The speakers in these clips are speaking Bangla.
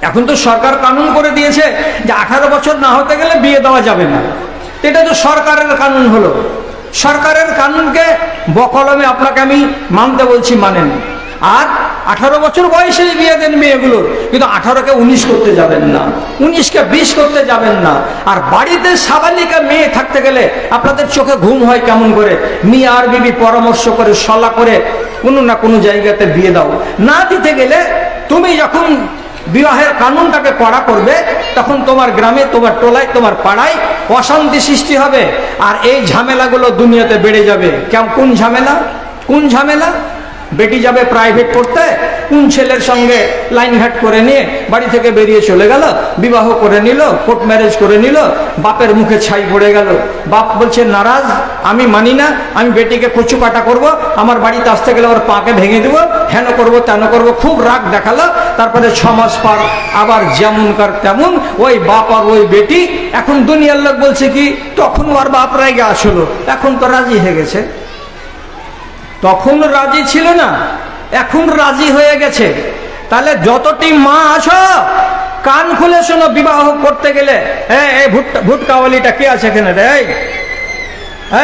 এখন তো সরকার কানুন করে দিয়েছে যে 18 বছর না হতে গেলে বিয়ে দেওয়া যাবে না। এটা তো সরকারের কানুন হলো। সরকারের কানুনকে বকলমে আপনাকে আমি মানতে বলছি, মানেন। আর 18 বছর বয়সে বিয়ে দেন মেয়েগুলোর, কিন্তু 18কে 19 করতে যাবেন না, 19কে 20 করতে যাবেন না। আর বাড়িতে সাবালিকা মেয়ে থাকতে গেলে আপনাদের চোখে ঘুম হয় কেমন করে? মিয়া আর বিবি পরামর্শ করে সলা করে কোনো না কোনো জায়গাতে বিয়ে দাও। না দিতে গেলে তুমি যখন বিবাহের কানুনটাকে কড়া করবে, তখন তোমার গ্রামে, তোমার টোলায়, তোমার পাড়ায় অশান্তি সৃষ্টি হবে। আর এই ঝামেলাগুলো দুনিয়াতে বেড়ে যাবে। কোন ঝামেলা? কোন ঝামেলা? বেটি যাবে প্রাইভেট পড়তে, কোন ছেলের সঙ্গে লাইন ঘাট করে নিয়ে বাড়ি থেকে বেরিয়ে চলে গেল, বিবাহ করে নিল, কোর্ট ম্যারেজ করে নিল, বাপের মুখে ছাই পড়ে গেল। বাপ বলছে নারাজ, আমি মানি না, আমি বেটিকে কচু কাটা করবো, আমার বাড়িতে আসতে গেলে ওর পাকে ভেঙে দেবো, হেন করবো তেন করবো, খুব রাগ দেখালো। তারপরে 6 মাস পর আবার যেমনকার তেমন ওই বাপ আর ওই বেটি। এখন দুনিয়ার লোক বলছে কি, তখন ওর বাপ রাগে আসলো, এখন তো রাজি হয়ে গেছে। তখন রাজি ছিল না, এখন রাজি হয়ে গেছে। তাহলে যতটি মা আছো কান খুলে শোনো, বিবাহ করতে গেলে এই ভুটকাওয়ালিটা কে আছে এখানে রে?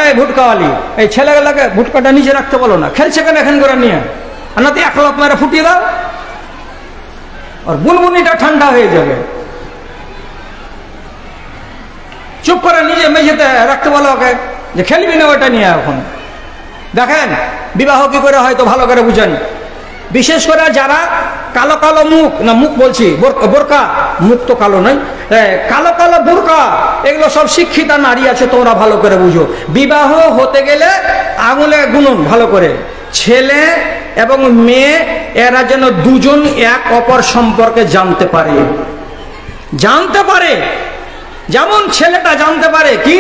এই ভুটকাওয়ালি, এই ছেলেগুলোকে ভুটকাটা নিচে রাখতে বলো না, খেলছে কেন এখান করে নিয়ে? আর না তো 1 লাখ মেরে ফুটিয়ে দাও, আর বুনবুনিটা ঠান্ডা হয়ে যাবে। চুপ করে নিজে মেঝেতে রাখতে বলো ওকে, যে খেলবি না ওটা নিয়ে। এখন দেখেন বিবাহ কি করে হয়তো ভালো করে বুঝেন। বিশেষ করে যারা কালো কালো মুখ, না মুখ বলছি বোরকা, মুখ তো কালো নয়, কালো কালো বোরকা, এগুলো সব শিক্ষিতা নারী আছে, তোমরা ভালো করে বুঝো। বিবাহ হতে গেলে আঙুলে গুনুন ভালো করে, ছেলে এবং মেয়ে এরা যেন দুজন এক অপর সম্পর্কে জানতে পারে। জানতে পারে, যেমন ছেলেটা জানতে পারে কি,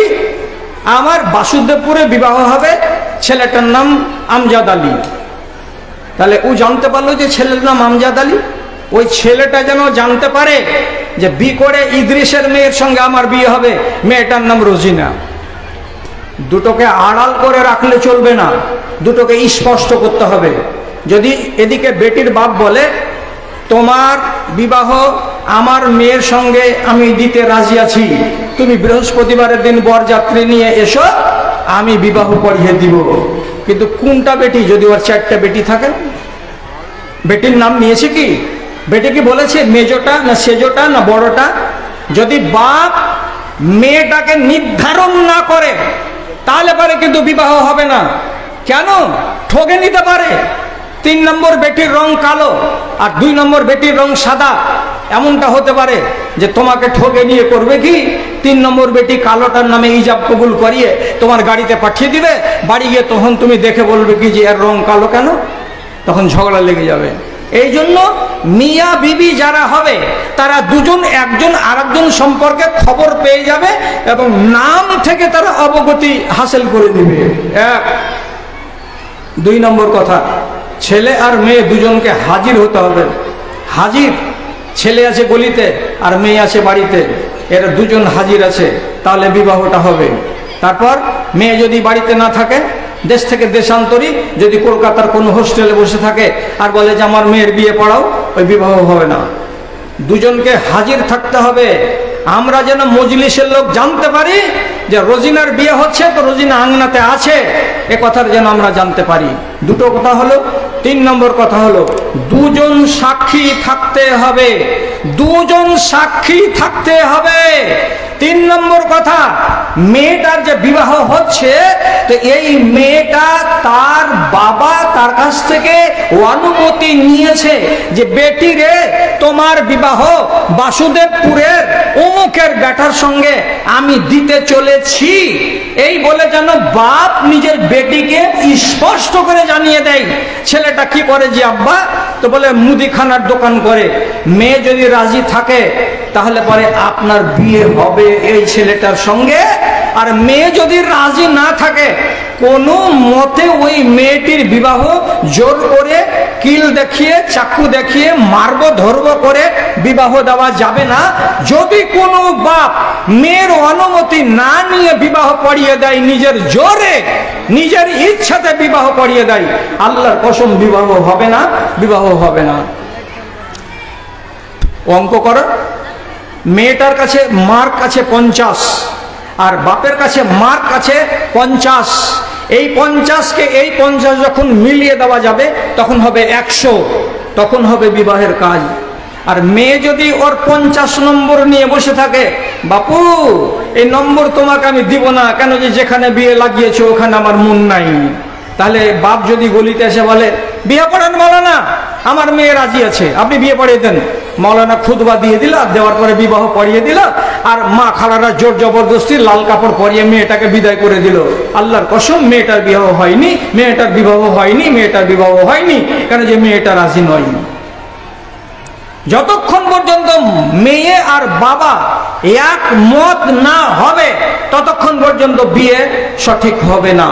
আমার বাসুদেবপুরে বিবাহ হবে, ছেলেটার নাম আমজাদ আলী। তাহলে ও জানতে পারলো যে ছেলের নাম আমজাদ আলী। ওই ছেলেটা যেন জানতে পারে যে বিকরে ইদ্রিসের মেয়ের সঙ্গে আমার বিয়ে হবে, মেয়েটার নাম রোজিনা। দুটোকে আড়াল করে রাখলে চলবে না, দুটোকে স্পষ্ট করতে হবে। যদি এদিকে বেটির বাপ বলে তোমার বিবাহ আমার মেয়ের সঙ্গে আমি দিতে রাজি আছি, তুমি বৃহস্পতিবারের দিন বরযাত্রী নিয়ে এসো, আমি বিবাহ পড়িয়ে দিব। কিন্তু কোনটা বেটি? যদি ওর 4টা বেটি থাকে, বেটির নাম নিয়েছে কি? বেটি কি বলেছে মেজোটা না সেজোটা না বড়টা? যদি বাপ মেয়েটাকে নির্ধারণ না করে তাহলে পারে কিন্তু বিবাহ হবে না। কেন? ঠকে নিতে পারে। 3 নম্বর বেটির রং কালো আর 2 নম্বর বেটির রং সাদা, এমনটা হতে পারে যে তোমাকে ঠকে নিয়ে করবে কি, 3 নম্বর বেটি কালোটার নামে ইজাব কবুল করিয়ে তোমার গাড়িতে পাঠিয়ে দিবে। বাড়ি গিয়ে তখন তুমি দেখে বলবে কি যে এর রং কালো কেন, তখন ঝগড়া লেগে যাবে। এই জন্য মিয়া বিবি যারা হবে তারা দুজন একজন আরেকজন সম্পর্কে খবর পেয়ে যাবে এবং নাম থেকে তারা অবগতি হাসিল করে দিবে। 1। 2 নম্বর কথা, ছেলে আর মেয়ে দুজনকে হাজির হতে হবে। হাজির, ছেলে আছে গলিতে আর মেয়ে আছে বাড়িতে, এরা দুজন হাজির আছে, তাহলে বিবাহটা হবে। তারপর মেয়ে যদি বাড়িতে না থাকে, দেশ থেকে দেশান্তরী, যদি কলকাতার কোনো হোস্টেলে বসে থাকে আর বলে যে আমার মেয়ের বিয়ে পড়াও, ওই বিবাহ হবে না। দুজনকে হাজির থাকতে হবে। আমরা যেন মজলিসের লোক জানতে পারি যে রোজিনার বিয়ে হচ্ছে, তো রোজিনা আংনাতে আছে, এ কথার যেন আমরা জানতে পারি। দুটো কথা হলো। 3 নম্বর কথা হলো দুজন সাক্ষী থাকতে হবে। দুজন সাক্ষী থাকতে হবে। 3 নম্বর কথা, মেয়েটার যে বিবাহ হচ্ছে, তো এই মেয়েটা তার বাবা তার কাছ থেকে অনুমতি নিয়েছে যে বেটি রে, তোমার বিবাহ বাসুদেবপুরের অমুকের বেটার সঙ্গে আমি দিতে চলেছি, এই বলে যেন বাপ নিজের বেটিকে স্পষ্ট করে জানিয়ে দেয়। ছেলেটা কি করে যে আব্বা, তো বলে মুদিখানার দোকান করে। মেয়ে যদি রাজি থাকে তাহলে পরে আপনার বিয়ে হবে এই ছেলেটার সঙ্গে। আর মেয়ে যদি রাজি না থাকে, কোনো মতে ওই মেয়েটির বিবাহ জোর করে কিল দেখিয়ে চাকু দেখিয়ে মারবো ধরবো করে বিবাহ দেওয়া যাবে না। যদি কোনো বাপ মেয়ের অনুমতি না নিয়ে বিবাহ পড়িয়ে দেয়, নিজের জোরে নিজের ইচ্ছাতে বিবাহ পড়িয়ে দেয়, আল্লাহর কসম বিবাহ হবে না, বিবাহ হবে না। অঙ্ক করো, মেয়েটার কাছে মার্ক আছে 50 আর বাপের কাছে মার্ক আছে 50। এই 50কে এই 50 যখন মিলিয়ে দেওয়া যাবে তখন হবে 100, তখন হবে বিবাহের কাজ। আর মেয়ে যদি ওর 50 নম্বর নিয়ে বসে থাকে, বাপু এই নম্বর তোমাকে আমি দিব না, কেন যে যেখানে বিয়ে লাগিয়েছো ওখানে আমার মন নাই, তাহলে বাপ যদি গলিতে এসে বলে বিয়ে পড়ান মাওলানা, আমার মেয়ে রাজি আছে, আপনি বিয়ে পড়িয়ে দেন, মাওলানা খুতবা দিয়ে দিল, দেওয়ার পরে বিবাহ পড়িয়ে দিল, আর মা খালারা জোর জবরদস্তি লাল কাপড় পরিয়ে মেয়েটাকে বিদায় করে দিল। আল্লাহর কসম মেয়েটার বিবাহ হয়নি, মেয়েটার বিবাহ হয়নি, মেয়েটার বিবাহ হয়নি, কেন যে মেয়েটা রাজি নয়। যতক্ষণ পর্যন্ত মেয়ে আর বাবা এক মত না হবে ততক্ষণ পর্যন্ত বিয়ে সঠিক হবে না।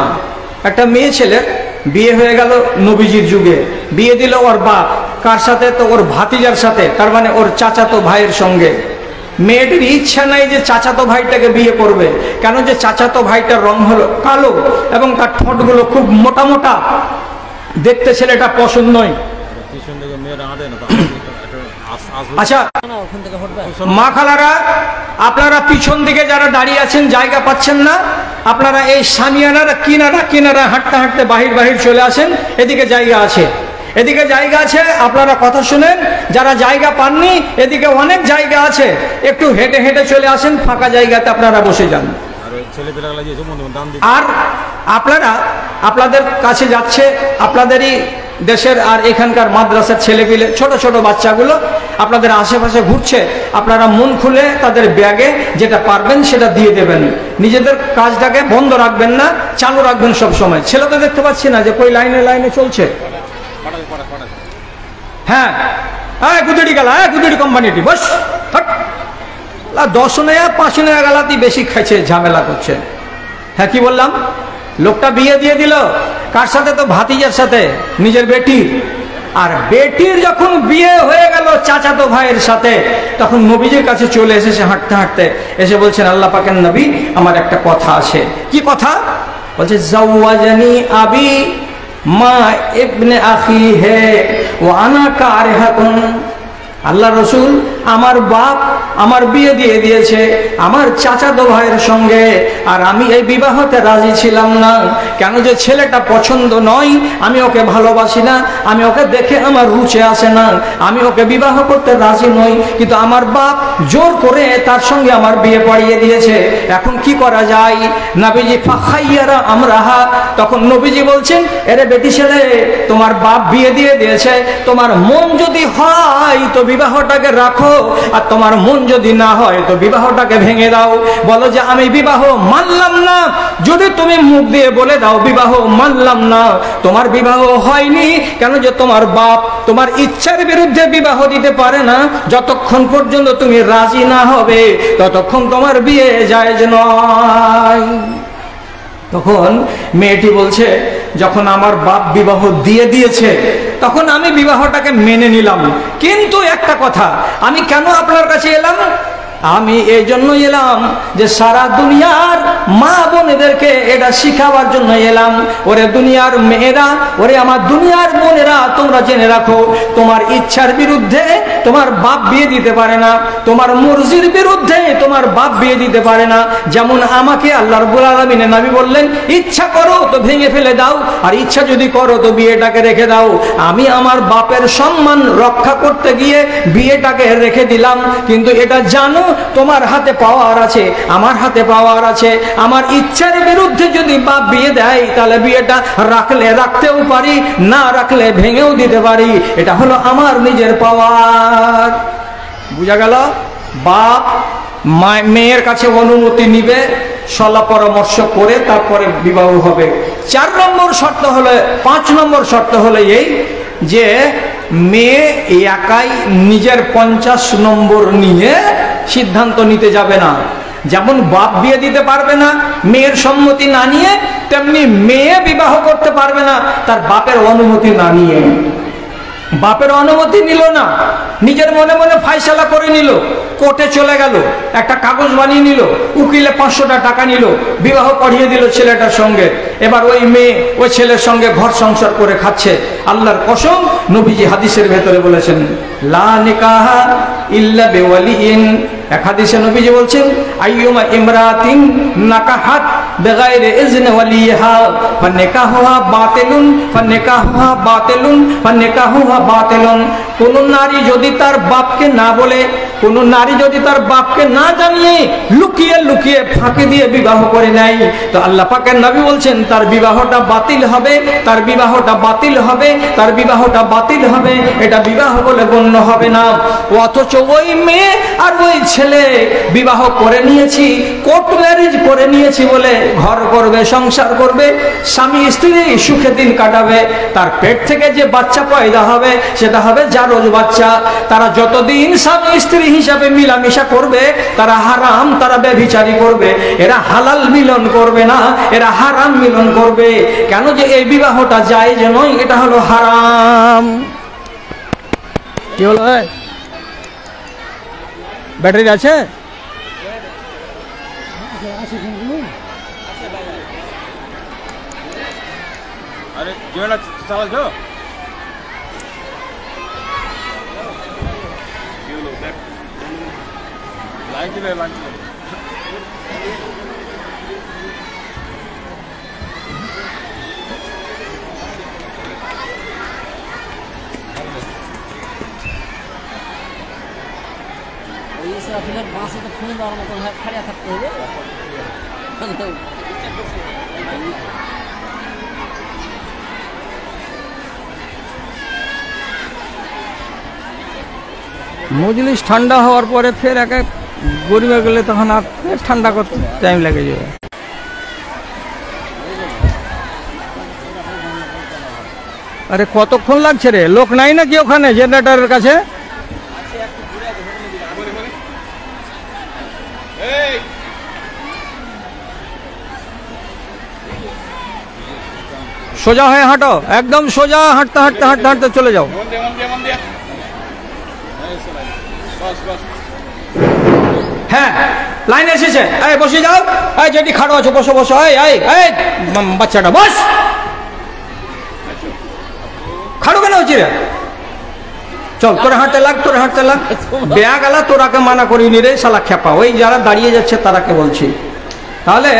একটা মেয়ে ছেলের বিয়ে হয়ে গেল নবীজির যুগে, বিয়ে দিল ওর বাপ, কার সাথে? তো ওর ভাতিজার সাথে, তার মানে ওর চাচাতো ভাইয়ের সঙ্গে। মেয়েটির ইচ্ছা নাই যে চাচাতো ভাইটাকে বিয়ে করবে, কেন যে চাচাতো ভাইটার রং হলো কালো এবং তার ঠোঁটগুলো খুব মোটা মোটা, দেখতে ছেলেটা পছন্দ নয়। আচ্ছা মা খালারা, আপনারা পিছন দিকে যারা দাঁড়িয়ে আছেন জায়গা পাচ্ছেন না, আপনারা এই সামিয়ানারা কিনারা কিনারা হাঁটতে হাঁটতে বাহির বাহির চলে আসেন, এদিকে জায়গা আছে, এদিকে জায়গা আছে, আপনারা কথা শুনেন। যারা জায়গা পাননি এদিকে অনেক জায়গা আছে, একটু হেঁটে হেঁটে চলে আসেন, ফাঁকা জায়গাতে আপনারা বসে যান। আর আপনারা আপনাদের কাছে যাচ্ছে আপনাদেরই দেশের আর এখানকার মাদ্রাসার ছেলেপিলে, ছোট ছোট বাচ্চাগুলো আপনাদের আশেপাশে ঘুরছে, আপনারা মন খুলে তাদের ব্যাগে যেটা পারবেন সেটা দিয়ে দেবেন, নিজেদের কাজটাকে বন্ধ রাখবেন না, চালু রাখবেন সব সময়। ছেলে তো দেখতে পাচ্ছি না যে কই লাইনে লাইনে চলছে। হ্যাঁ গুদুড়ি গেলা, গুদুড়ি কোম্পানিটি বস 10 নয়া 5 নয়া গালাতি বেশি খাইছে, ঝামেলা করছে। হ্যাঁ কি বললাম, লোকটা বিয়ে দিয়ে দিল কার সাথে? তো ভাতিজার সাথে, নিজের বেটির। আর বেটির যখন বিয়ে হয়ে গেল চাচাতো ভাইয়ের সাথে, তখন নবীজির কাছে চলে এসেছে হাঁটতে হাঁটতে, এসে বলছেন আল্লাহ পাকের নবী আমার একটা কথা আছে। কি কথা? বলছে জাওয়াজানি আবি মা ইবনে আখি হে ও আনা কারিহাতুন। আল্লাহ রসুল আমার বাপ আমার বিয়ে দিয়ে দিয়েছে আমার চাচাতো ভাইয়ের সঙ্গে, আর আমি এই বিবাহতে রাজি ছিলাম না, কেন যে ছেলেটা পছন্দ নয়, আমি ওকে ভালোবাসি না, আমি ওকে দেখে আমার রুচে আসে না, আমি ওকে বিবাহ করতে রাজি নই, কিন্তু আমার বাপ জোর করে তার সঙ্গে আমার বিয়ে পড়িয়ে দিয়েছে, এখন কি করা যায়? নবীজি ফাখাইয়ারা আমরাহা, তখন নবীজি বলছেন এরে বেটি ছেলে, তোমার বাপ বিয়ে দিয়ে দিয়েছে, তোমার মন যদি হয় তো বিবাহটাকে রাখো, আর তোমার মন যদি না হয় তো বিবাহটাকে ভেঙে দাও, বলো যে আমি বিবাহ মানলাম না। যদি তুমি মুখ দিয়ে বলে দাও বিবাহ মানলাম না, তোমার বিবাহ হয়নি, কেন যে তোমার বাপ তোমার ইচ্ছার বিরুদ্ধে বিবাহ দিতে পারে না, যতক্ষণ পর্যন্ত তুমি রাজি না হবে ততক্ষণ তোমার বিয়ে জায়েজ নয়। তখন মেয়েটি বলছে যখন আমার বাপ বিবাহ দিয়ে দিয়েছে তখন আমি বিবাহটাকে মেনে নিলাম, কিন্তু একটা কথা, আমি কেন আপনার কাছে এলাম? আমি এই জন্য এলাম যে সারা দুনিয়ার মা বোনেদেরকে এটা শিখাবার জন্য এলাম। ওরে দুনিয়ার মেয়েরা, ওরে আমার দুনিয়ার বোনেরা, তোমরা জেনে রাখো তোমার ইচ্ছার বিরুদ্ধে তোমার বাপ বিয়ে দিতে পারে না, তোমার মর্জির বিরুদ্ধে তোমার বাপ বিয়ে দিতে পারে না। যেমন আমাকে আল্লাহ রাব্বুল আলামিনের নবী বললেন ইচ্ছা করো তো ভেঙে ফেলে দাও, আর ইচ্ছা যদি করো তো বিয়েটাকে রেখে দাও। আমি আমার বাপের সম্মান রক্ষা করতে গিয়ে বিয়েটাকে রেখে দিলাম, কিন্তু এটা জানো তোমার হাতে পাওয়ার আছে, আমার হাতে পাওয়ার আছে। আমার ইচ্ছার বিরুদ্ধে যদি বাপ বিয়ে দেয় তাহলে বিয়েটা রাখলে রাখতেও পারি, না রাখলে ভেঙেও দিতে পারি, এটা হলো আমার নিজের পাওয়ার। বুঝা গেল? বাপ মেয়ের কাছে অনুমতি নিবে, সলা পরামর্শ করে তারপরে বিবাহ হবে। 4 নম্বর শর্ত হলো, 5 নম্বর শর্ত হলো এই যে মেয়ে একাই নিজের 50 নম্বর নিয়ে সিদ্ধান্ত নিতে যাবে না। যেমন বাপ বিয়ে দিতে পারবে না মেয়ের সম্মতি না নিয়ে, তেমনি মেয়ে বিবাহ করতে পারবে না তার বাপের অনুমতি না নিয়ে। বাপের অনুমতি নিল না, নিজের মনে মনে ফাইসালা করে নিল, কোর্টে চলে গেল, একটা কাগজ বানিয়ে নিল, উকিলে 500 টাকা নিল, বিবাহ পড়িয়ে দিল ছেলেটার সঙ্গে। এবার ওই মেয়ে ওই ছেলের সঙ্গে ঘর সংসার করে খাচ্ছে। আল্লাহর কসম, নবীজি হাদিসের ভেতরে বলেছেন লা নিকাহা ইল্লা বিওয়ালিইন। এক হাদিসে নবীজি বলছেন আইয়ুমা ইমরাতিন নাকাহাত বিগাইরি ইজনি ওয়ালিহা ফানিকাহুহা বাতিলুন ফানিকাহুহা বাতিলুন ফানিকাহুহা বাতিলুন। কোন নারী যদি তার বাপকে না বলে, কোন নারী যদি তার বাপকে না জানিয়ে লুকিয়ে লুকিয়ে ফাঁকি দিয়ে বিবাহ করে নেয়, তো আল্লাহ পাকের নবী বলছেন তার বিবাহটা বাতিল হবে, তার বিবাহটা বাতিল হবে, তার বিবাহটা বাতিল হবে, এটা বিবাহ বলে গণ্য হবে না। অথচ ওই মেয়ে আর ওই ছেলে বিবাহ করে নিয়েছি, কোর্ট ম্যারেজ করে নিয়েছি বলে ঘর করবে, সংসার করবে, স্বামী স্ত্রী সুখে দিন কাটাবে। তার পেট থেকে যে বাচ্চা পয়দা হবে সেটা হবে জারজ বাচ্চা। তারা যতদিন স্বামী স্ত্রী হিসাবে মিলামিশা করবে তারা হারাম, তারা ব্যভিচারী করবে, এরা হালাল মিলন করবে না, এরা হারাম মিলন করবে। কেন যে এই বিবাহটা জায়েজ নয়, এটা হলো হারাম। কি হলো? ব্যাটারি আছে? अरे जो ना चावल जो लाइन की लाइन फिर बांसे तो खून और मतलब खड़े थकते हुए মজলিস ঠান্ডা হওয়ার পরে ফের এক এক গরিবে গেলে তখন আর ফের ঠান্ডা করতে টাইম লাগে যাবে। আরে কতক্ষণ লাগছে রে? লোক নাই নাকি ওখানে জেনারেটরের কাছে? সোজা হয়ে হাঁটো, একদম সোজা হাঁটতে হাঁটতে হাঁটতে হাঁটতে চলে যাও। হ্যাঁ, লাইন এসেছে, এই বসে যাও। এই যেটি খাড়ো আছো বসো বসো। এই বাচ্চাটা বস। খাড়ো কেন হচ্ছে রে? চল তোরে হাঁটতে লাগ, তোরে হাঁটতে লাগ। বেয়া গেলা তোরাকে মানা করিনি রে শালা খেপা। ওই যারা দাঁড়িয়ে যাচ্ছে তারাকে বলছি। তাহলে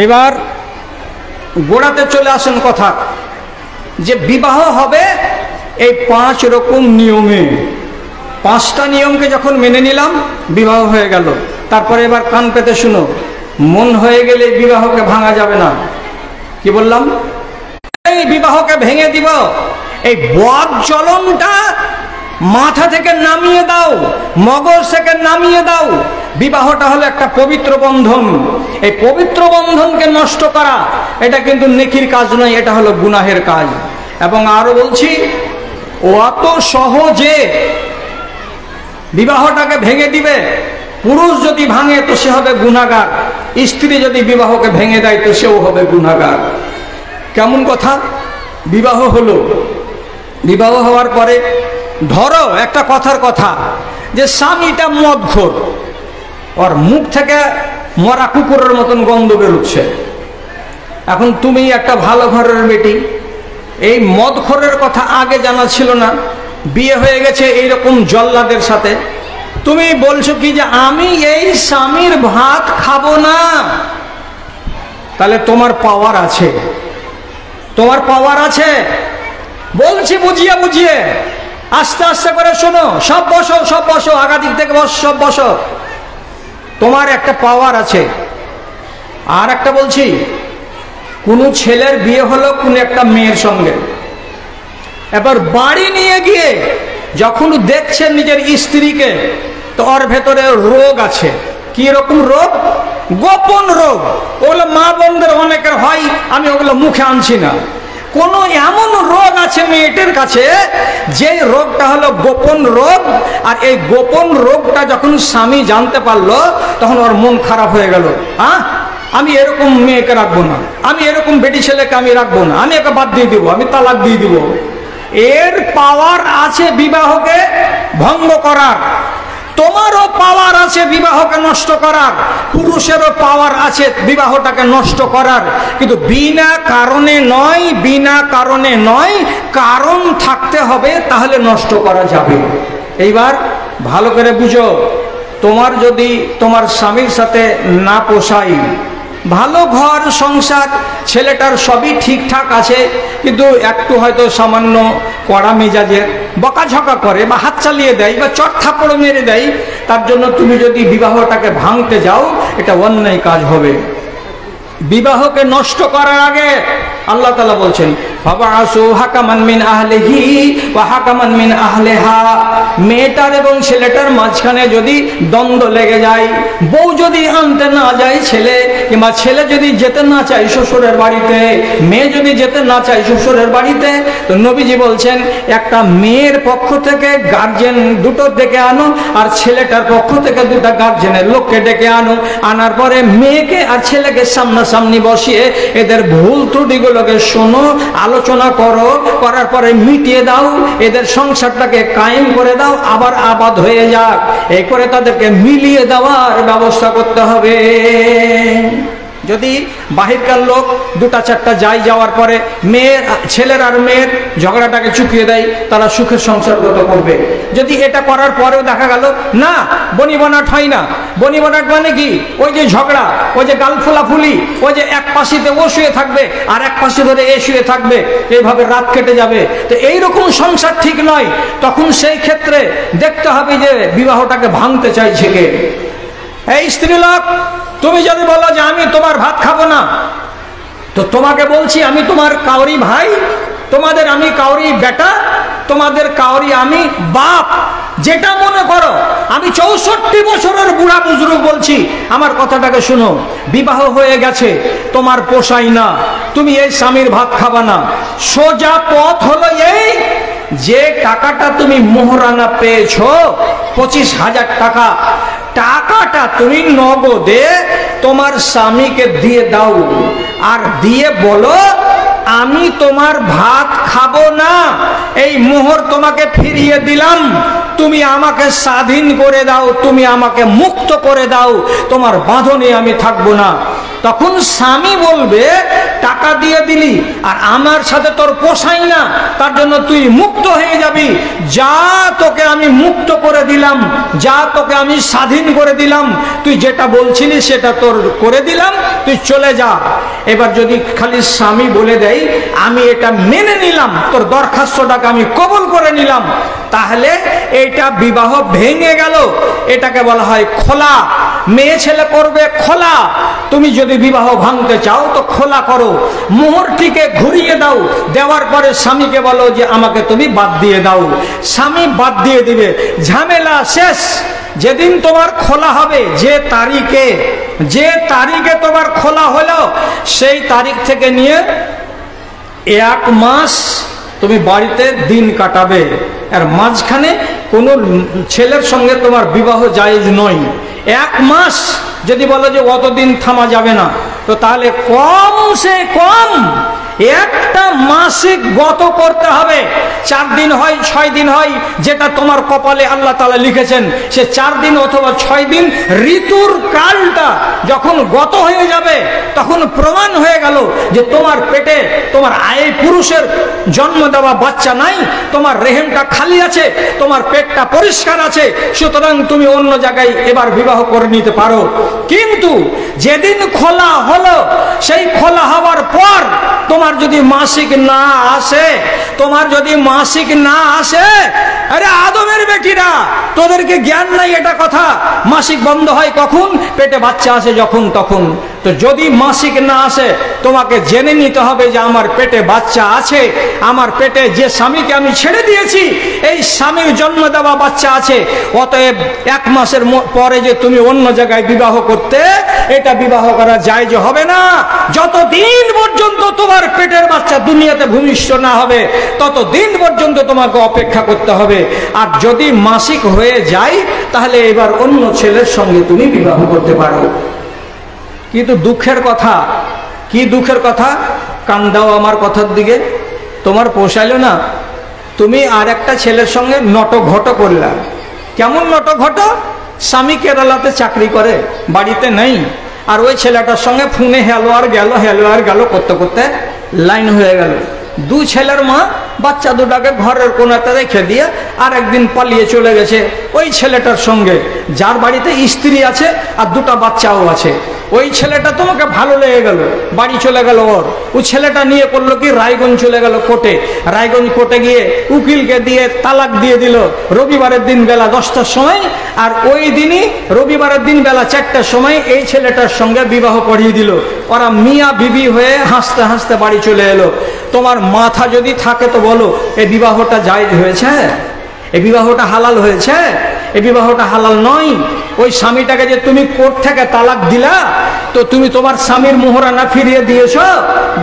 এবার গোড়াতে চলে আসেন কথা, যে বিবাহ হবে এই 5 রকম নিয়মে। 5টা নিয়মকে যখন মেনে নিলাম বিবাহ হয়ে গেল। তারপরে এবার কান পেতে শুনো, মন হয়ে গেলে বিবাহকে ভাঙা যাবে না। কি বললাম? এই বিবাহকে ভেঙে দিব। এই বদ চলনটা মাথা থেকে নামিয়ে দাও, মগজ থেকে নামিয়ে দাও। বিবাহটা হলো একটা পবিত্র বন্ধন। এই পবিত্র বন্ধনকে নষ্ট করা এটা কিন্তু নেকির কাজ নয়, এটা হলো গুনাহের কাজ। এবং আরো বলছি, অত সহজে বিবাহটাকে ভেঙে দিবে। পুরুষ যদি ভাঙে তো সে হবে গুনাহগার, স্ত্রী যদি বিবাহকে ভেঙে দেয় তো সেও হবে গুনাহগার। কেমন কথা? বিবাহ হলো, বিবাহ হওয়ার পরে ধরো একটা কথার কথা, যে স্বামীটা মদখোর, ওর মুখ থেকে মরা কুকুরের মতন গন্ধ বেরোচ্ছে। এখন তুমি একটা ভালো ঘরের বেটি, এই মদখোরের কথা আগে জানা ছিল না, বিয়ে হয়ে গেছে এইরকম জল্লাদের সাথে। তুমি বলছো কি যে আমি এই স্বামীর ভাত খাবো না। তাহলে তোমার পাওয়ার আছে, তোমার পাওয়ার আছে। বলছি বুঝিয়ে বুঝিয়ে, আস্তে আস্তে করে শোনো। সব বসো, সব বসো, আগা দিক থেকে বস, সব বসো। তোমার একটা পাওয়ার আছে। আর একটা বলছি, কোনো ছেলের বিয়ে হলো কোন একটা মেয়ের সঙ্গে, এবার বাড়ি নিয়ে গিয়ে যখন দেখছেন নিজের স্ত্রীকে, তো ওর ভেতরে রোগ আছে। কি রকম রোগ? গোপন রোগ। ওগুলো মা বোনদের অনেকের হয়, আমি ওগুলো মুখে আনছি না। কোন এমন রোগ আছে মেয়েটার কাছে, যে রোগটা হলো গোপন রোগ। আর এই গোপন রোগটা যখন স্বামী জানতে পারলো, তখন ওর মন খারাপ হয়ে গেল। আমি এরকম মেয়েকে রাখবো না, আমি এরকম বেটি ছেলেকে আমি রাখবো না, আমি একে বাদ দিয়ে দিব, আমি তালাক দিয়ে দিব। এর পাওয়ার আছে বিবাহকে ভঙ্গ করার, তোমারও পাওয়ার আছে বিবাহকে নষ্ট করার, পুরুষেরও পাওয়ার আছে বিবাহটাকে নষ্ট করার, কিন্তু বিনা কারণে নয়, বিনা কারণে নয়, কারণ থাকতে হবে, তাহলে নষ্ট করা যাবে। এইবার ভালো করে বুঝো, তোমার যদি তোমার স্বামীর সাথে না পোষাই, ভালো ঘর সংসার, ছেলেটার সবই ঠিকঠাক আছে, কিন্তু একটু হয়তো সামান্য কড়া মেজাজের, বকাঝকা করে বা হাত চালিয়ে দেয় বা চট থাপড় মেরে দেয়, তার জন্য তুমি যদি বিবাহটাকে ভাঙতে যাও, এটা অন্যায় কাজ হবে। বিবাহকে নষ্ট করার আগে আল্লাহ তাআলা বলছেন, ফাবাসু হাকামান মিন আহলিহি ওয়া হাকামান মিন আহলিহা, মেয়েটার এবং ছেলেটার মাঝখানে যদি দ্বন্দ্ব লেগে যায়, বউ যদি আনতে না যায় ছেলে, কিংবা ছেলে যদি যেতে না চায় শ্বশুরের বাড়িতে, মেয়ে যদি যেতে না চায় শ্বশুরের বাড়িতে, তো নবীজি বলছেন একটা মেয়ের পক্ষ থেকে গার্জেন দুটো ডেকে আনো, আর ছেলেটার পক্ষ থেকে দুটা গার্জেনের লোককে ডেকে আনো, আনার পরে মেয়েকে আর ছেলেকে সামনাসামনি বসিয়ে এদের ভুল ত্রুটিগুলোকে শোনো, আলোচনা করো, করার পরে মিটিয়ে দাও, এদের সংসারটাকে কায়েম করে দাও, আবার আবাদ হয়ে যাক, এই করে তাদেরকে মিলিয়ে দেওয়ার ব্যবস্থা করতে হবে। যদি বাহিরকার লোক দুটা চারটা যায়, যাওয়ার পরে মেয়ের, ছেলের আর মেয়ের ঝগড়াটাকে চুকিয়ে দেয়, তারা সুখের সংসার গত করবে। যদি এটা করার পরেও দেখা গেল না, বনিবনাট হয় না, বনিবনাট মানে কি, ওই যে ঝগড়া, ওই যে গাল ফোলাফুলি, ওই যে এক পাশিতে ও শুয়ে থাকবে আর এক পাশে ধরে এ শুয়ে থাকবে, এইভাবে রাত কেটে যাবে, তো এইরকম সংসার ঠিক নয়। তখন সেই ক্ষেত্রে দেখতে হবে যে বিবাহটাকে ভাঙতে চাইছে কে। এই স্ত্রীলোক, তুমি যদি বলো যে আমি তোমার ভাত খাবো না, তো তোমাকে বলছি আমি তোমার কাউরি ভাই, তোমাদের আমি কাউরি বেটা, তোমাদের কাউরি আমি বাপ, যেটা মনে করো। আমি 64 বছরের বুড়া বুজুর্গ বলছি, আমার কথাটাকে শুনো। বিবাহ হয়ে গেছে, তোমার পোষাই না, তুমি এই স্বামীর ভাত খাবা না। সোজা পথ হলো এই, যে টাকাটা তুমি মোহরানা পেয়েছো 25,000 টাকা, টাকাটা তুমি নগদে তোমার স্বামীকে দিয়ে দাও, আর দিয়ে বলো আমি তোমার ভাত খাবো না, এই মোহর তোমাকে ফিরিয়ে দিলাম, তুমি আমাকে স্বাধীন করে দাও, তুমি আমাকে মুক্ত করে দাও, তোমার বাঁধনে আমি থাকবো না। তখন স্বামী বলবে টাকা দিয়ে দিলি আর আমার সাথে তোর পোষাই না, তার জন্য তুই মুক্ত হয়ে যাবি, যা তোকে আমি মুক্ত করে দিলাম, যা তোকে আমি স্বাধীন করে দিলাম, তুই যেটা বলছিলি সেটা তোর করে দিলাম, তুই চলে যা। এবার যদি খালি স্বামী বলে দেয় আমি এটা মেনে নিলাম, তোর দরখাস্তটাকে আমি কবুল করে নিলাম, তাহলে এইটা বিবাহ ভেঙে গেল। এটাকে বলা হয় খোলা। মেয়ে ছেলে করবে খোলা। তুমি যদি বিবাহ ভাঙতে চাও তো খোলা করো, মোহরটিকে ঘুরিয়ে দাও, দেওয়ার পরে স্বামীকে বলো যে আমাকে তুমি বাদ দিয়ে দাও, স্বামী বাদ দিয়ে দিবে, ঝামেলা শেষ। যেদিন তোমার খোলা হবে, যে তারিখে তোমার খোলা হলো, সেই তারিখ থেকে নিয়ে 1 মাস তুমি বাড়িতে দিন কাটাবে, আর মাঝখানে কোনো ছেলের সঙ্গে তোমার বিবাহ জায়েজ নয়। 1 মাস যদি বলো যে অতদিন থামা যাবে না, তো তাহলে কমসে কম একটা মাসিক গত করতে হবে। 4 দিন হয় 6 দিন হয়, যেটা তোমার কপালে আল্লাহ তাআলা লিখেছেন, সে 4 দিন অথবা 6 দিন ঋতুর কালটা যখন গত হয়ে যাবে, তখন প্রমাণ হয়ে গেল যে তোমার পেটে তোমার পুরুষের জন্ম দেওয়া বাচ্চা নাই, তোমার রেহেমটা খালি আছে, তোমার পেটটা পরিষ্কার আছে, সুতরাং তুমি অন্য জায়গায় এবার বিবাহ করে নিতে পারো। কিন্তু যেদিন খোলা হলো, সেই খোলা হওয়ার পর তোমার যদি মাসিক না আসে, আরে আদমের বেটিরা, তোদেরকে জ্ঞান নাই এটা কথা। মাসিক বন্ধ হয় কখন? পেটে বাচ্চা আসে যখন তখন। তো যদি মাসিক না আসে, তোমাকে জেনে নিতে হবে যে আমার পেটে বাচ্চা আছে, আমার পেটে যে স্বামীকে আমি ছেড়ে দিয়েছি, এই স্বামীর জন্ম দেওয়া বাচ্চা আছে। অতএব 1 মাসের পরে যে তুমি অন্য জায়গায় বিবাহ করতে, এটা বিবাহ করা জায়েজ হবে না। যতদিন পর্যন্ত তোমার পেটের বাচ্চা দুনিয়াতে ভূমিষ্ঠ না হবে, ততদিন পর্যন্ত তোমাকে অপেক্ষা করতে হবে। আর যদি মাসিক হয়ে যায়, তাহলে এবার অন্য ছেলের সঙ্গে তুমি বিবাহ করতে পারো। কিন্তু দুঃখের কথা, কি দুঃখের কথা, কান দাও আমার কথার দিকে। তোমার পোষাইল না, তুমি আর একটা ছেলের সঙ্গে নটঘট করলা। কেমন নটঘট? স্বামী কেরালাতে চাকরি করে, বাড়িতে নেই, আর ওই ছেলেটার সঙ্গে ফোনে হেলো আর গেল করতে করতে লাইন হয়ে গেল। দু ছেলের মা বাচ্চা দুটাকে ঘরের কোনাতে রেখে দিয়ে আর একদিন পালিয়ে চলে গেছে ওই ছেলেটার সঙ্গে, যার বাড়িতে স্ত্রী আছে আর দুটা বাচ্চাও আছে। ওই ছেলেটা তোমাকে ভালো লেগে গেল, বাড়ি চলে গেল ওর। ওই ছেলেটা নিয়ে করলো কি, রায়গঞ্জ চলে গেল কোর্টে। রায়গঞ্জ কোর্টে গিয়ে উকিলকে দিয়ে তালাক দিয়ে দিল রবিবারের দিন বেলা 10টার সময়। আর ওই দিনই রবিবারের দিন বেলা 4টার সময় এই ছেলেটার সঙ্গে বিবাহ পড়িয়ে দিল। ওরা মিয়া বিবি হয়ে হাসতে হাসতে বাড়ি চলে এলো। তোমার মাথা যদি থাকে তো বলো, এই বিবাহটা জায়েজ হয়েছে? এই বিবাহটা হালাল হয়েছে? এই বিবাহটা হালাল নয়। ওই স্বামীটাকে যে তুমি কোর্ট থেকে তালাক দিলা, তো তুমি তোমার স্বামীর মোহরানা ফিরিয়ে দিয়েছো?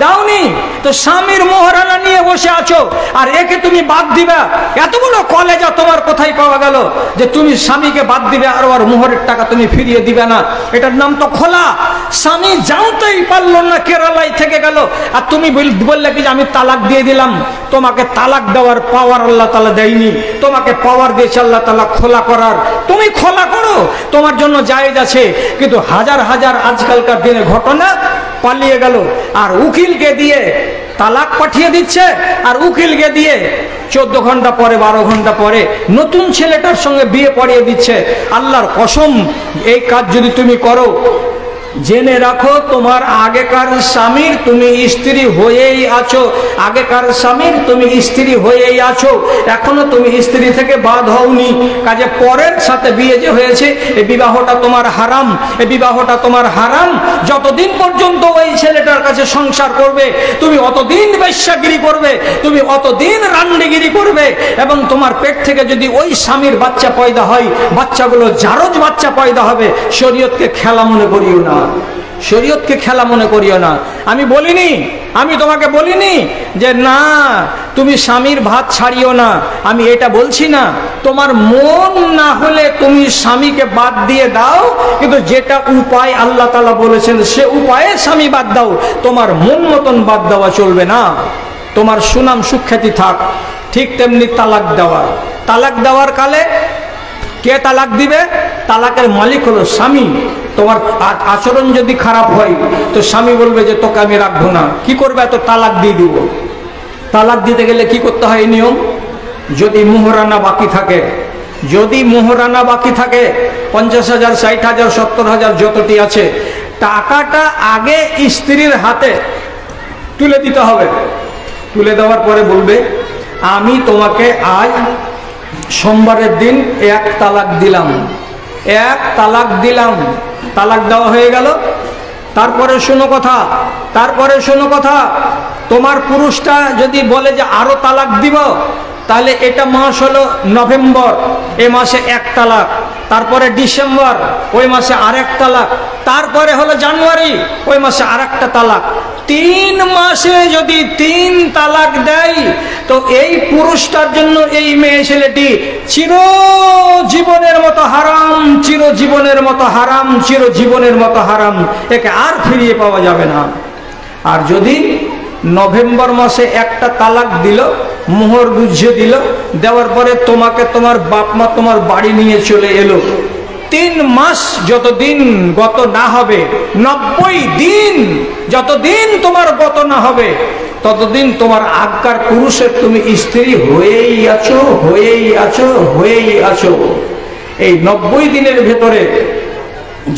দাওনি তো। স্বামীর মোহরানা নিয়ে বসে আছো আর একে তুমি বাদ দিবা? এতগুলো কলেজা তোমার কোথায় পাওয়া গেল যে তুমি স্বামীকে বাদ দিবে আর ওর মোহরের টাকা তুমি ফিরিয়ে দিবে না? এটার নাম তো খোলা। স্বামী জানতেই পারলো না, কেরালায় থেকে গেল, আর তুমি বললে কি যে আমি তালাক দিয়ে দিলাম। তোমাকে তালাক দেওয়ার পাওয়ার আল্লাহ তাআলা দেয়নি, তোমাকে পাওয়ার দিয়েছে আল্লাহ তাআলা খোলা করার। তুমি খোলা করো, তোমার জন্য জায়েজ আছে। কিন্তু হাজার হাজার আজকালকার দিনে ঘটনা, পালিয়ে গেল আর উকিলকে দিয়ে তালাক পাঠিয়ে দিচ্ছে, আর উকিলকে দিয়ে 14 ঘন্টা পরে 12 ঘন্টা পরে নতুন ছেলেটার সঙ্গে বিয়ে পড়িয়ে দিচ্ছে। আল্লাহর কসম, এই কাজ যদি তুমি করো, জেনে রাখো তোমার আগেকার স্বামীর তুমি স্ত্রী হয়েই আছো। আগেকার স্বামীর তুমি স্ত্রী হয়েই আছো, এখনো তুমি স্ত্রী থেকে বাদ হওনি। কাজে পরের সাথে বিয়ে যে হয়েছে, এই বিবাহটা তোমার হারাম। এই বিবাহটা তোমার হারাম। যতদিন পর্যন্ত ওই ছেলেটার কাছে সংসার করবে, তুমি অতদিন বেশ্যাগিরি করবে, তুমি অতদিন রান্ডিগিরি করবে। এবং তোমার পেট থেকে যদি ওই স্বামীর বাচ্চা পয়দা হয়, বাচ্চাগুলো জারজ বাচ্চা পয়দা হবে। শরীয়তকে খেলা মনে করিও না, শরীয়তকে খেলা মনে করিও না। আমি তোমাকে বলিনি যে না তুমি স্বামীর ভাত ছাড়িও না, আমি এটা বলছি না। তোমার মন না হলে তুমি স্বামীকে বাদ দিয়ে দাও, কিন্তু যেটা উপায় আল্লাহ তাআলা বলেছেন সে উপায়ে স্বামী বাদ দাও। তোমার মন মতন বাদ দেওয়া চলবে না। তোমার সুনাম সুখ্যাতি থাক। ঠিক তেমনি তালাক দেওয়ার কালে কে তালাক দিবে? তালাকের মালিক হলো স্বামী। তোমার আচরণ যদি খারাপ হয় তো স্বামী বলবে যে তোকে আমি রাখবো না। কি করবে? তো তালাক দিয়ে দিব। তালাক দিতে গেলে কি করতে হয়? নিয়ম, যদি মোহরানা বাকি থাকে, যদি মোহরানা বাকি থাকে 50,000, 60,000, 70,000 যতটি আছে, টাকাটা আগে স্ত্রীর হাতে তুলে দিতে হবে। তুলে দেওয়ার পরে বলবে আমি তোমাকে আজ সোমবারের দিন 1 তালাক দিলাম, 1 তালাক দিলাম। তালাক দেওয়া হয়ে গেল। তারপরে শোনো কথা, তোমার পুরুষটা যদি বলে যে আরো তালাক দিব, তাহলে এটা মাস হলো নভেম্বর, এ মাসে 1 তালাক, তারপরে ডিসেম্বর, ওই মাসে আরেক তালাক, তারপরে হলো জানুয়ারি, ওই মাসে আরেকটা তালাক। 3 মাসে যদি 3 তালাক দেয়, তো এই পুরুষটার জন্য এই মেয়ে ছেলেটি চিরজীবনের মতো হারাম, চিরজীবনের মতো হারাম, চিরজীবনের মতো হারাম। একে আর ফিরিয়ে পাওয়া যাবে না। আর যদি নভেম্বর মাসে 1টা তালাক দিল, মোহর বুঝিয়ে দিল, দেওয়ার পরে তোমাকে তোমার বাপ মা তোমার বাড়ি নিয়ে চলে এলো, 3 মাস যতদিন গত না হবে, 90 দিন যতদিন তোমার গত না হবে, ততদিন তোমার আগকার পুরুষের তুমি স্ত্রী হয়েই আছো। এই 90 দিনের ভেতরে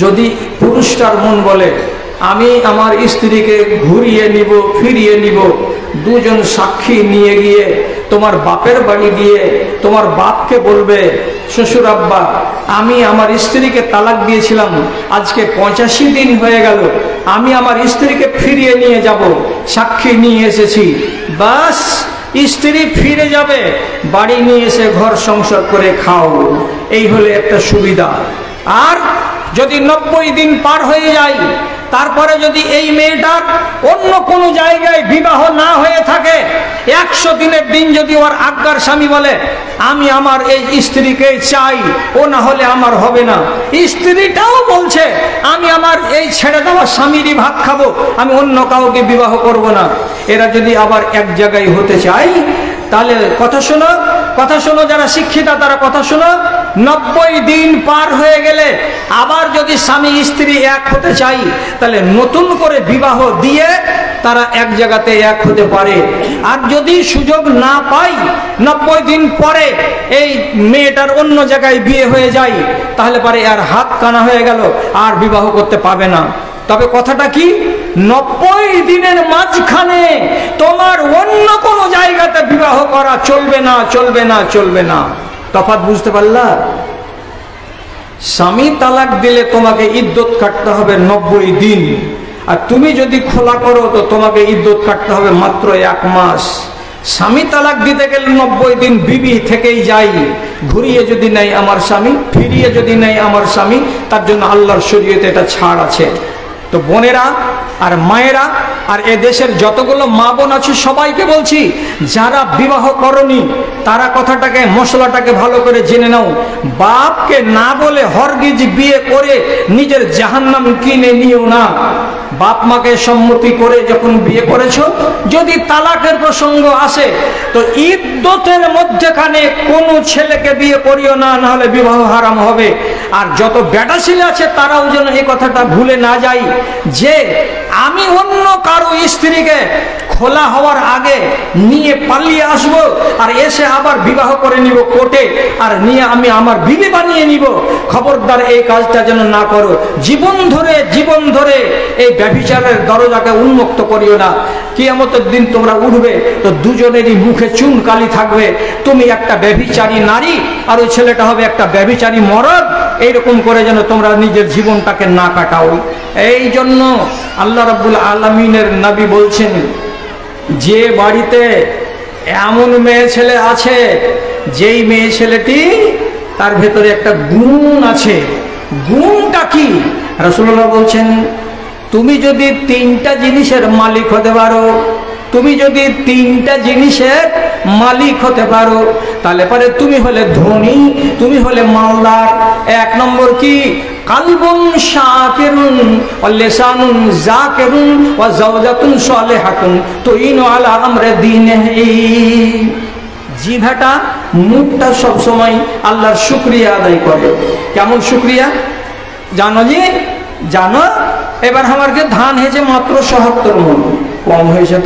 যদি পুরুষটার মন বলে আমি আমার স্ত্রীকে ঘুরিয়ে নিব, ফিরিয়ে নিব, দুজন সাক্ষী নিয়ে গিয়ে তোমার বাপের বাড়ি গিয়ে তোমার বাপকে বলবে শ্বশুর আব্বা আমি আমার স্ত্রীকে তালাক দিয়েছিলাম, আজকে 85 দিন হয়ে গেল, আমি আমার স্ত্রীকে ফিরিয়ে নিয়ে যাব, সাক্ষী নিয়ে এসেছি। বাস স্ত্রী ফিরে যাবে, বাড়ি নিয়ে এসে ঘর সংসার করে খাও। এই হলে একটা সুবিধা। আর যদি 90 দিন পার হয়ে যায়, তারপরে যদি এই মেয়েটার অন্য কোনো জায়গায় বিবাহ না হয়ে থাকে, 100 দিনের দিন যদি ওর আজ্ঞার স্বামী বলে আমি আমার এই স্ত্রীকে চাই, ও না হলে আমার হবে না, স্ত্রীটাও বলছে আমি আমার এই ছেড়ে দেওয়া স্বামীরই ভাত খাবো, আমি অন্য কাউকে বিবাহ করব না, এরা যদি আবার এক জায়গায় হতে চায়, তাহলে কথা শোনো যারা শিক্ষিতা তারা কথা শোনো, 90 দিন পার হয়ে গেলে আবার যদি স্বামী স্ত্রী এক হতে চাই তাহলে নতুন করে বিবাহ দিয়ে তারা এক জায়গাতে এক হতে পারে। আর যদি সুযোগ না পাই 90 দিন পরে এই মেয়েটার অন্য জায়গায় বিয়ে হয়ে যায় তাহলে পারে আর হাত কানা হয়ে গেল, আর বিবাহ করতে পাবে না। তবে কথাটা কি, 90 দিনের মাঝখানে তোমার অন্য কোনো জায়গাতে বিবাহ করা চলবে না, চলবে না, চলবে না। তফাৎ বুঝতে পারলা? স্বামী তালাক দিলে তোমাকে ইদ্যত কাটতে হবে 90 দিন, আর তুমি যদি খোলা করো তো তোমাকে ইদ্যত কাটতে হবে মাত্র 1 মাস। স্বামী তালাক দিতে গেলে 90 দিন বিবি থেকেই যাই, ঘুরিয়ে যদি নেই আমার স্বামী, ফিরিয়ে যদি নেই আমার স্বামী, তার জন্য আল্লাহর শরীয়তে এটা ছাড় আছে। তো বোনেরা আর মায়েরা আর এ দেশের যতগুলো মা বোন আছে সবাইকে বলছি, যারা বিবাহ করনি তারা কথাটাকে মশলাটাকে ভালো করে জেনে নাও। বাপকে না বলে হরগিজ বিয়ে করে নিজের জাহান্নাম কিনে নিও না। বাপ মাকে সম্মতি করে যখন বিয়ে করেছো, যদি তালাকের প্রসঙ্গ আসে তো ইদ্যতের মধ্যেখানে কোনো ছেলেকে বিয়ে করিও না, নাহলে বিবাহ হারাম হবে। আর যত বেটা ছেলে আছে তারাও যেন এই কথাটা ভুলে না যায় যে আমি অন্য কারো স্ত্রীকে খোলা হওয়ার আগে নিয়ে পালিয়ে আসবো আর এসে আবার বিবাহ করে নিব কোর্টে, আর নিয়ে আমি আমার বিবি বানিয়ে নিব। খবরদার এই কাজটা যেন না করো। জীবন ধরে এই ব্যভিচারের দরজাকে উন্মুক্ত করিও না। কিয়ামতের দিন তোমরা উঠবে তো দুজনেরই মুখে চুন কালি থাকবে। তুমি একটা ব্যভিচারী নারী আর ওই ছেলেটা হবে একটা ব্যভিচারী মরদ। এইরকম করে যেন তোমরা নিজের জীবনটাকে না কাটাও। এই জন্য আল্লাহ রাব্বুল আলামিনের নবী বলছেন, যে বাড়িতে এমন মেয়ে ছেলে আছে যেই মেয়ে ছেলেটি তার ভেতরে একটা গুণ আছে, গুণটা কি? রাসূলুল্লাহ বলছেন, তুমি যদি 3টা জিনিসের মালিক হতে পারো, তুমি যদি 3টা জিনিসের মালিক হতে পারো তাহলে পরে তুমি হলে ধনী, তুমি হলে মালদার। 1 নম্বর কি? কালবুন শাকিরুন ওয়া লিসানুন যাকিরুন ওয়া যাওজাতুন সালিহাতুন তুইনু আলা আমরি দীনিহি। জিভাটা, মুখটা সব সময় আল্লাহর শুকরিয়া আদায় করে। কেমন শুকরিয়া জানো? জানো এবার আমাকে ধান হয়েছে মাত্র ৭৭ মণ, কম হয়েছে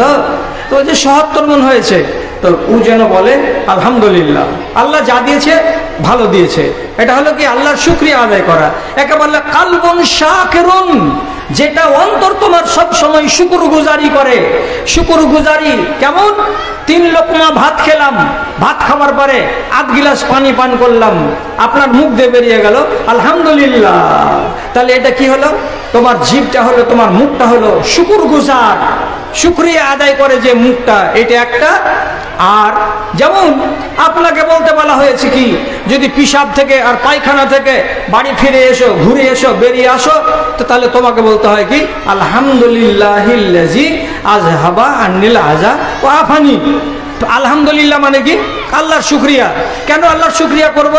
তো যে ৭৭ মণ হয়েছে, তো ও যেন বলে আলহামদুলিল্লাহ, আল্লাহ যা দিয়েছে ভালো দিয়েছে। এটা হলো কি আল্লাহর শুকরিয়া আদায় করা। একে বললে কালবুন শাকিরুন, যেটা অন্তর তোমার সব সময় শুকরগুজারি করে। শুকরগুজারি কেমন? 3 লোকমা ভাত খেলাম, ভাত খাওয়ার পরে 8 গিলাস পানি পান করলাম, আপনার মুখ দিয়ে বেরিয়ে গেল আলহামদুলিল্লাহ। তাহলে এটা কি হলো? তোমার জিভটা হলো, তোমার মুখটা হলো শুকরগুজার, শুকরিয়া আদায় করে যে মুখটা, এটা একটা। আর যেমন আপনাকে বলতে বলা হয়েছে কি, যদি পেশাব থেকে আর পায়খানা থেকে বাড়ি ফিরে এসো, ঘুরে এসো, বেরিয়ে আসো, তো তাহলে তোমাকে বলতে হয় কি আলহামদুলিল্লাহিল্লাযী আযহাবা আন্নিল আযা ওয়া আফানি। তো আলহামদুলিল্লাহ মানে কি? আল্লাহর শুকরিয়া। কেন আল্লাহর শুকরিয়া করব?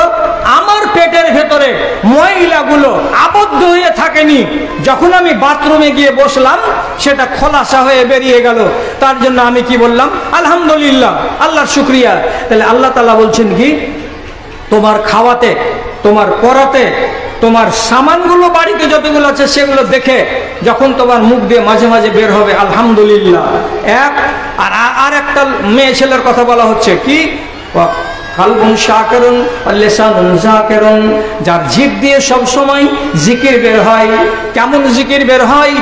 আমার পেটের ভেতরে ময়লাগুলো আবদ্ধ হয়ে থাকেনি, যখন আমি বাথরুমে গিয়ে বসলাম সেটা খোলাসা হয়ে বেরিয়ে গেল, তার জন্য আমি কি বললাম? আলহামদুলিল্লাহ, আল্লাহর শুকরিয়া। তাহলে আল্লাহ তাআলা বলছেন কি, তোমার খাওয়াতে, তোমার পরাতে, তোমার সামানগুলো বাড়িতে যতগুলো আছে সেগুলো দেখে যখন তোমার মুখ দিয়ে মাঝে মাঝে বের হবে আলহামদুলিল্লাহ। আর একটা মেয়ে ছেলের কথা বলা হচ্ছে কি, কালবুন শাকিরুন ওয়া লিসানুন যাকিরুন, যার জিভ দিয়ে সব সময় জিকির বের হয়। কেমন জিকির বের হয়?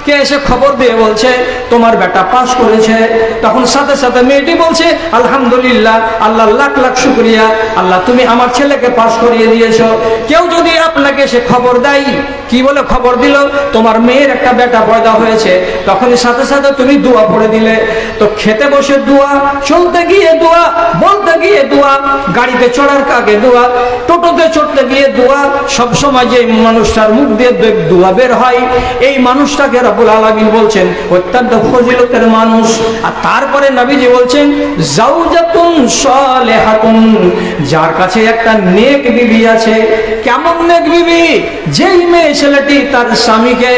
কে এসে খবর দিয়ে বলছে তোমার বেটা পাস করেছে, তখন সাথে সাথে মেয়েটি বলছে আলহামদুলিল্লাহ, আল্লাহ লাখ লাখ শুকরিয়া, আল্লাহ তুমি আমার ছেলেকে পাস করিয়ে দিয়েছো। কেউ যদি আপনাকে এসে খবর দেয়, কি বলে খবর দিল? তোমার মেয়ের একটা বেটা পয়দা হয়েছে, তখনই সাথে সাথে তুমি দোয়া পড়ে দিলে। তো খেতে বসে দোয়া, চলতে গিয়ে দোয়া, বলতে গিয়ে দোয়া, গাড়িতে চড়ার আগে দোয়া, টোটোতে চড়তে গিয়ে দোয়া, সবসময় যে মানুষটার মুখ দিয়ে দোয়া বের হয়, এই মানুষটাকে রাব্বুল আলামিন বলছেন অত্যন্ত ফজিলতের মানুষ। আর তারপরে নবীজি বলছেন জাওজাতুন সালেহাতুন, যার কাছে একটা নেক বিবি আছে। কেমন নেক বিবি? যেই মেয়ে ছেলেটি তার স্বামীকে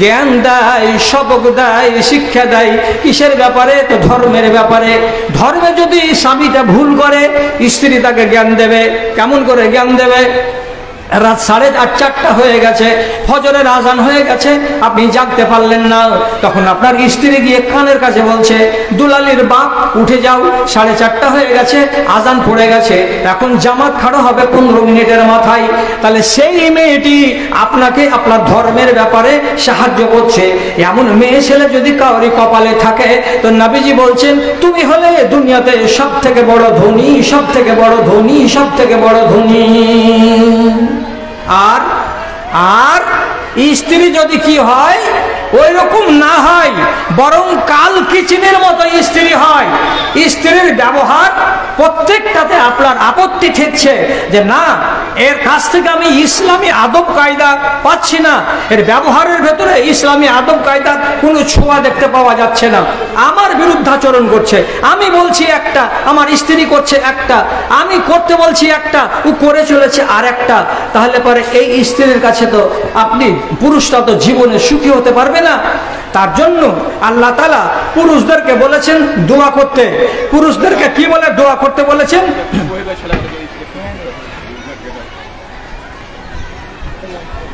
জ্ঞান দেয়, সবক দেয়, শিক্ষা দেয়। কিসের ব্যাপারে? তো ধর্মের ব্যাপারে। ধর্মে যদি স্বামীটা ভুল করে, স্ত্রী তাকে জ্ঞান দেবে। কেমন করে জ্ঞান দেবে? রাত 3:30-4টা হয়ে গেছে, ফজরের আজান হয়ে গেছে, আপনি জাগতে পারলেন না, তখন আপনার স্ত্রী গিয়ে কানের কাছে বলছে দুলালির বাপ উঠে যাও, 4:30 হয়ে গেছে, আজান পড়ে গেছে, এখন জামাত খাড়ো হবে 15 মিনিটের মাথায়। তাহলে সেই মেয়েটি আপনাকে আপনার ধর্মের ব্যাপারে সাহায্য করছে। এমন মেয়ে ছেলে যদি কাউরি কপালে থাকে, তো নবীজি বলছেন তুমি হলে দুনিয়াতে সব থেকে বড় ধনী, সব থেকে বড় ধনী, সব থেকে বড় ধনী। আর আর স্ত্রী যদি কি হয়, ওই রকম না হয়, বরং কাল কিচেনের মতো স্ত্রী হয়। স্ত্রীর ব্যবহার প্রত্যেকটাতে আপনার আপত্তি ঠেকছে যে না, এর কাছ থেকে আমি ইসলামী আদব কায়দা পাচ্ছি না, এর ব্যবহারের ভেতরে ইসলামী আদব কায়দার কোনো ছোঁয়া দেখতে পাওয়া যাচ্ছে না, আমার বিরুদ্ধাচরণ করছে। আমি বলছি একটা, আমার স্ত্রী করছে একটা, আমি করতে বলছি একটা, ও করে চলেছে আর একটা। তাহলে পরে এই স্ত্রীর কাছে তো আপনি পুরুষরা তো জীবনে সুখী হতে পারবে না। তার জন্য আল্লাহ তাআলা পুরুষদেরকে বলেছেন দোয়া করতে। পুরুষদেরকে কি বলে দোয়া করতে বলেছেন?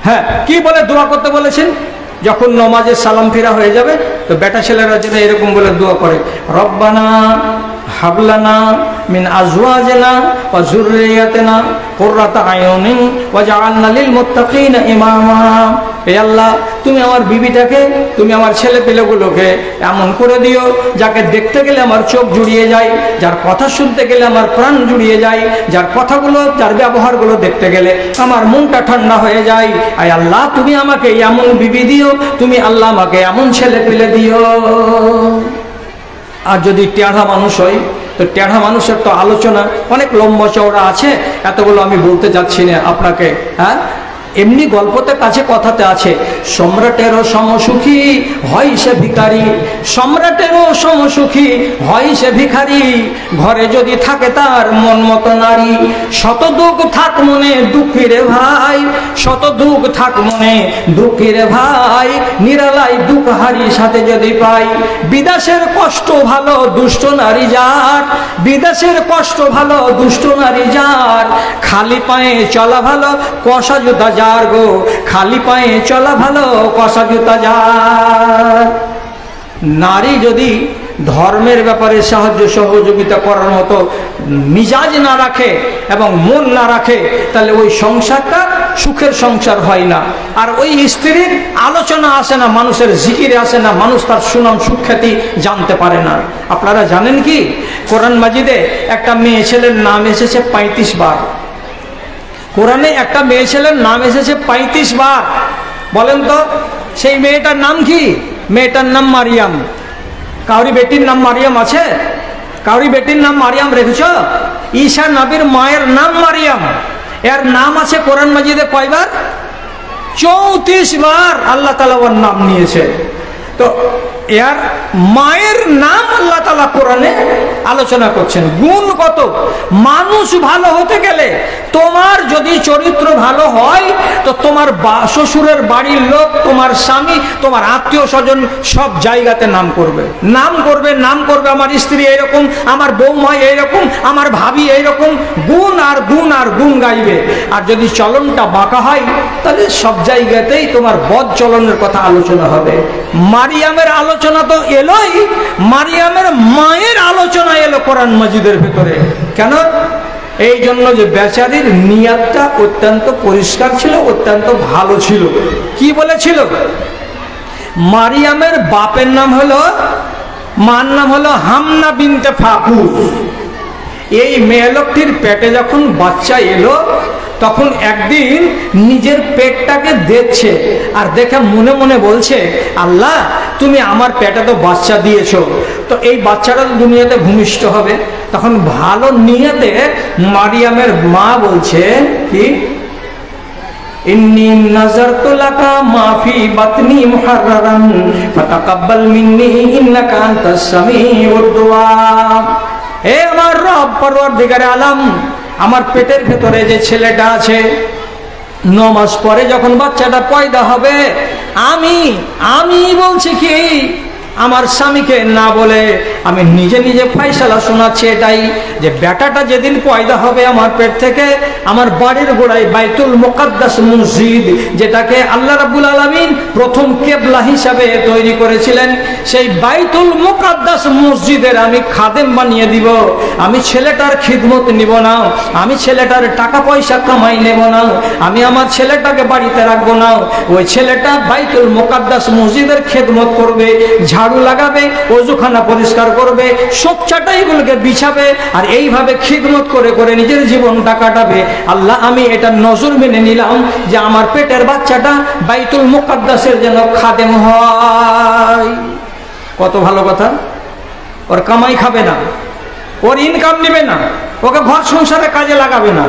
হ্যাঁ, কি বলে দোয়া করতে বলেছেন? যখন নামাজে সালাম ফিরা হয়ে যাবে, তো বেটা ছেলেরা যেন এরকম বলে দোয়া করে, রব্বানা হাবলানা মিন আজওয়াজিনা ওয়া যুররিয়াতিনা কুররাতা আয়ুনিন ওয়াজআলনা লিল মুত্তাকিনা ইমামা। হে আল্লাহ, তুমি আমার বিবিটাকে, তুমি আমার ছেলে পেলেগুলোকে এমন করে দিও যাকে দেখতে গেলে আমার চোখ জুড়িয়ে যায়, যার কথা শুনতে গেলে আমার প্রাণ জুড়িয়ে যায়, যার কথাগুলো, যার ব্যবহারগুলো দেখতে গেলে আমার মনটা ঠান্ডা হয়ে যায়। আয় আল্লাহ, তুমি আমাকে এমন বিবি দিও, তুমি আল্লাহ আমাকে এমন ছেলে পেলে দিও। আর যদি টেढ़া মানুষ হয়, তো টেढ़া মানুষের তো আলোচনা অনেক লম্বা চওড়া আছে, এতগুলো আমি বলতে যাচ্ছি না আপনাকে। হ্যাঁ, এমনি গল্পতে কাছে কথাতে আছে, সম্রাটেরও সমসুখী হয় সে ভিখারি, সম্রাটেরও সমসুখী হয় সে ভিখারি, ঘরে যদি থাকে তার মন মতো নারী, শত দুঃখ থাক মনে দুঃখী রে ভাই, শত দুঃখ থাক মনে দুঃখী রে ভাই, নিরালাই দুঃখ হারি সাথে যদি পাই। বিদেশের কষ্ট ভালো দুষ্ট নারী যার, বিদেশের কষ্ট ভালো দুষ্ট নারী যার, খালি পায়ে চলা ভালো কষা জুতা যার গো, খালি পায়ে চলা ভালো কষা জুতা যার। নারী যদি ধর্মের ব্যাপারে সাহায্য সহযোগিতা করার মতো মিজাজ না রাখে এবং মন না রাখে, তাহলে ওই সংসারটা সুখের সংসার হয় না। আর ওই স্ত্রীর আলোচনা আসে না, মানুষের জিকিরে আসে না, মানুষ তার সুনাম সুখ্যাতি জানতে পারে না। আপনারা জানেন কি, কোরআন মাজিদে একটা মেয়ে ছেলের নাম এসেছে 35 বার। কোরআনে একটা মেয়ে ছেলের নাম এসেছে 35 বার। বলেন তো সেই মেয়েটার নাম কি? মেয়েটার নাম মারিয়াম। কাউরি বেটির নাম মারিয়াম আছে? কাউরি বেটির নাম মারিয়াম রেখেছ? ঈসা নবীর মায়ের নাম মারিয়াম। এর নাম আছে কোরআন মাজিদে কয়বার? 34 বার আল্লাহ তাআলা ওর নাম নিয়েছে। তো এর মায়ের নাম আল্লাহ তাআলা কোরআনে আলোচনা করছেন। গুণ কত! মানুষ ভালো হতে গেলে তোমার যদি চরিত্র ভালো হয়, তো তোমার শ্বশুরের বাড়ির লোক, তোমার স্বামী, তোমার আত্মীয় স্বজন সব জায়গাতে নাম করবে, নাম করবে, নাম করবে। আমার স্ত্রী এইরকম, আমার বৌমা এইরকম, আমার ভাবি এইরকম, গুণ আর গুণ আর গুণ গাইবে। আর যদি চলনটা বাঁকা হয়, তাহলে সব জায়গাতেই তোমার বদ চলনের কথা আলোচনা হবে। মারিয়ামের আলোচনা তো এলোই, মারিয়ামের মায়ের আলোচনা এলো কোরআন মাজিদের ভেতরে। কেন? এই জন্য যে বেচারির নিয়াতটা অত্যন্ত পরিষ্কার ছিল, অত্যন্ত ভালো ছিল। কি বলেছিল? মারিয়ামের বাপের নাম হলো, মার নাম হলো হামনা বিনতে ফাকুর। এই মেয়ে লোকটির পেটে যখন বাচ্চা এলো, তখন একদিন নিজের পেটটাকে দেখছে, আর দেখে মনে মনে বলছে, আল্লাহ তুমি আমার পেটে তো বাচ্চা দিয়েছো, তো এই বাচ্চাটা তো দুনিয়াতে ভূমিষ্ঠ হবে। তখন ভালো নিয়তে মারিয়ামের মা বলছে কি, ইন্নী নাযারতু লাকা মা ফি বাতনি মুহাররারান ফাতাকাব্বাল মিন্নী ইন্নাকা আনতাস সামিউদ দুআ। হে আমার রব পরওয়ারদিগারে আলম, আমার পেটের ভেতরে যে ছেলেটা আছে 9 মাস পরে যখন বাচ্চাটা পয়দা হবে, আমি বলছি কি আমার স্বামীকে না বলে আমি নিজে নিজে ফয়সালা শোনাচ্ছি এটাই, যে বেটাটা যেদিন পয়দা হবে আমার পেট থেকে, আমার বাড়ির গোড়ায় বাইতুল মুকাদ্দাস মসজিদ, যেটাকে আল্লাহ রাব্বুল আলামিন প্রথম কিবলা হিসাবে তৈরি করেছিলেন, সেই বাইতুল মুকাদ্দাস মসজিদের আমি খাদেম বানিয়ে দিব। আমি ছেলেটার খিদমত নিব না, আমি ছেলেটার টাকা পয়সা কামাই নেব না, আমি আমার ছেলেটাকে বাড়িতে রাখবো না। ওই ছেলেটা বাইতুল মুকাদ্দাস মসজিদের খিদমত করবে, ঝাড়ু লাগাবে, ওযুখানা পরিষ্কার করবে, সব চাটাইগুলোকে বিছাবে, আর এইভাবে খিদমত করে করে নিজের জীবনটা কাটাবে। আল্লাহ, আমি এটা নজর মেনে নিলাম যে আমার পেটের বাচ্চাটা বাইতুল মুকাদ্দাসের যেন খাদেম হয়। কত ভালো কথা! ওর কামাই খাবে না, ওর ইনকাম নেবে না, ওকে ঘর সংসারে কাজে লাগাবে না,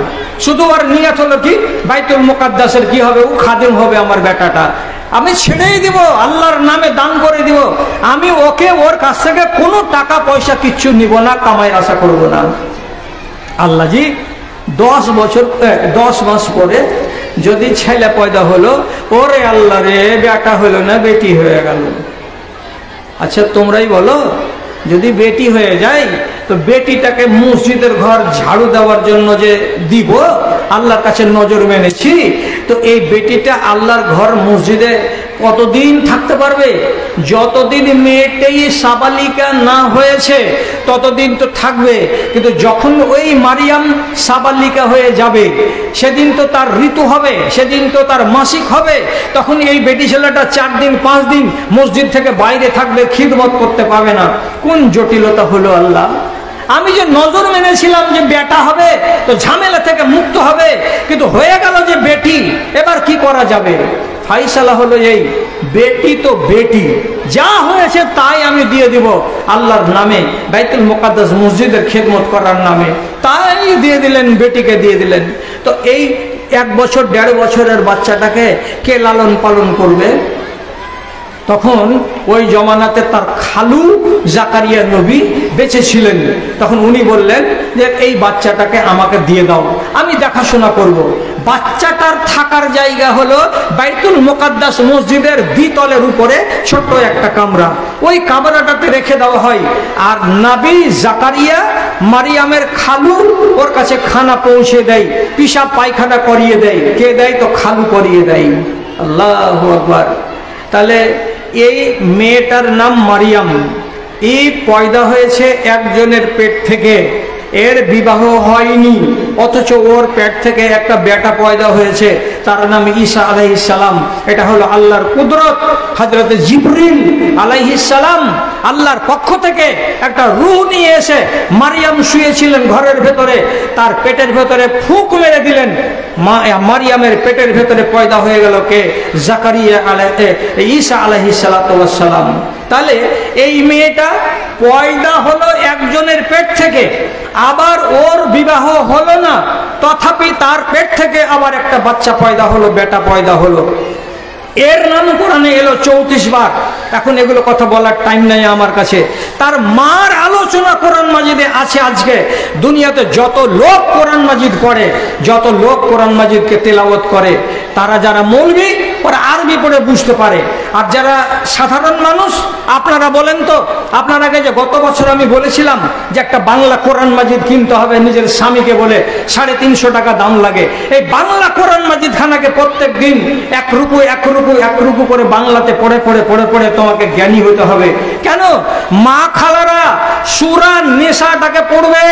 শুধু ওর নিয়ত হলো কি বাইতুল মুকাদ্দাসের কি হবে, ও খাদেম হবে আমার বেটাটা। আমি ছেড়েই দিব, আল্লাহর নামে দান করে দিব, আমি ওকে ওর কাছ থেকে কোনো টাকা পয়সা কিচ্ছু নিব না, কামাই আশা করব না। আল্লাহ জি 10 মাস পরে যদি ছেলে পয়দা হলো, ওরে আল্লাহ রে, বেটা হলো না বেটি হয়ে গেল। আচ্ছা তোমরাই বলো, যদি বেটি হয়ে যায় তো বেটিটাকে মসজিদের ঘর ঝাড়ু দেওয়ার জন্য যে দিব, আল্লাহর কাছে নজর মেনেছি, তো এই বেটিটা আল্লাহর ঘর মসজিদে কতদিন থাকতে পারবে? যতদিন মেয়েটাই সাবালিকা না হয়েছে ততদিন তো থাকবে, কিন্তু যখন ওই মারিয়াম সাবালিকা হয়ে যাবে, সেদিন তো তার ঋতু হবে, সেদিন তো তার মাসিক হবে, তখন এই বেটি ছেলেটা 4 দিন 5 দিন মসজিদ থেকে বাইরে থাকবে, খিদমত করতে পারবে না। কোন জটিলতা হলো আল্লাহ! আমি যে নজর মেনেছিলাম যে বেটা হবে তো ঝামেলা থেকে মুক্ত হবে, কিন্তু হয়ে গেল যে বেটি, এবার কি করা যাবে? ফাইসালা হলো এই, বেটি তো বেটি, যা হয়েছে তাই আমি দিয়ে দিব আল্লাহর নামে, বাইতুল মুকাদ্দাস মসজিদের খেদমত করার নামে, তাই দিয়ে দিলেন, বেটিকে দিয়ে দিলেন। তো এই 1 বছর 1.5 বছরের বাচ্চাটাকে কে লালন পালন করবে? তখন ওই জমানাতে তার খালু জাকারিয়া নবী বেঁচে ছিলেন। তখন উনি বললেন যে এই বাচ্চাটাকে আমাকে দিয়ে দাও, আমি দেখাশোনা করব। বাচ্চাটার থাকার জায়গা হলো বাইতুল মুকাদ্দাস মসজিদের দ্বিতলের উপরে ছোট্ট একটা কামরা, ওই কামরাটাতে রেখে দেওয়া হয়। আর নবী জাকারিয়া মারিয়ামের খালু ওর কাছে খানা পৌঁছে দেয়, পিশাব পায়খানা করিয়ে দেয়। কে দেয়? তো খালু করিয়ে দেয়। আল্লাহু আকবার! তাহলে এই মেয়েটার নাম মারিয়াম, এই পয়দা হয়েছে একজনের পেট থেকে, এর বিবাহ হয়নি, অথচ ওর পেট থেকে একটা বেটা পয়দা হয়েছে, তার নাম ঈসা আলাইহিস সালাম। এটা হলো আল্লাহর কুদরত। হযরত জিবরিল আলাইহিস সালাম আল্লাহর পক্ষ থেকে একটা রূহ নিয়ে এসে মারিয়াম শুয়েছিলেন ঘরের ভেতরে, তার পেটের ভেতরে ফুঁক মেরে দিলেন, মারিয়ামের পেটের ভেতরে পয়দা হয়ে গেল কে? জাকারিয়া ঈসা আলাইহিস সালাম। তাহলে এই মেয়েটা পয়দা হলো একজনের পেট থেকে, আবার ওর বিবাহ হলো না, তথাপি তার পেট থেকে আবার একটা বাচ্চা পয়দা হলো, বেটা পয়দা হলো। এর নাম কোরআনে এলো 34 বার। এখন এগুলো কথা বলার টাইম নাই আমার কাছে। তার মার আলোচনা কোরআন মাজিদে আছে। আজকে দুনিয়াতে যত লোক কোরআন মাজিদ পড়ে, যত লোক কোরআন মাজিদকে তেলাওয়াত করে, তারা যারা মৌলবি ওরা আরবি পড়ে বুঝতে পারে, আর যারা সাধারণ মানুষ, আপনারা বলেন তো, আপনার আগে যে গত বছর আমি বলেছিলাম যে একটা বাংলা কোরআন মাজিদ কিনতে হবে, নিজের স্বামীকে বলে 350 টাকা দাম লাগে। এই বাংলা কোরআন মাজিদ খানাকে প্রত্যেক দিন 1 রুকু করে বাংলাতে পড়ে পড়ে পড়ে পড়ে তোমাকে জ্ঞানী হতে হবে। কেন? মা খালারা সূরা নিসাটাকে পড়বে,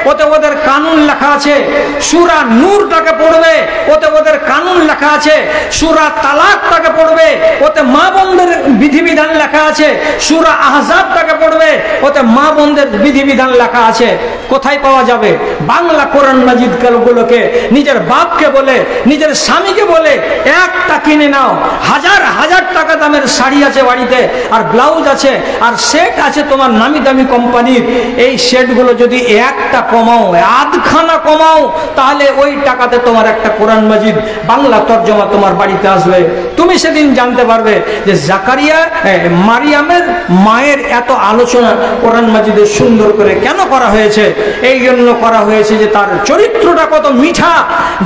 ওতে ওদের কানুন লেখা আছে। সূরা নূরটাকে পড়বে, ওতে ওদের কানুন লেখা আছে। সূরা তালাকটাকে পড়বে, ওতে মা বোনদের বিধিবিধান লেখা আছে। সূরা আহজাবটাকে পড়বে, ওতে মা বোনদের বিধিবিধান লেখা আছে। কোথায় পাওয়া যাবে? বাংলা কোরআন মাজিদ গুলোকে নিজের বাপকে বলে, নিজের স্বামীকে বলে একটা কিনে নাও। হাজার টাকা দামের শাড়ি আছে বাড়িতে, আর ব্লাউজ আছে, আর সেট আছে তোমার নামি দামি কোম্পানির। এই সেটগুলো যদি একটা কমাও, আধখানা কমাও, তাহলে ওই টাকাতে তোমার একটা কোরআন মাজিদ বাংলা তর্জমা তোমার বাড়িতে আসবে, তুমি সেদিন জানতে পারবে যে জাকারিয়া মারিয়ামের মায়ের এত আলোচনা কোরআন মাজিদে সুন্দর করে কেন করা হয়েছে। এই জন্য করা হয়েছে যে তার চরিত্রটা কত মিঠা,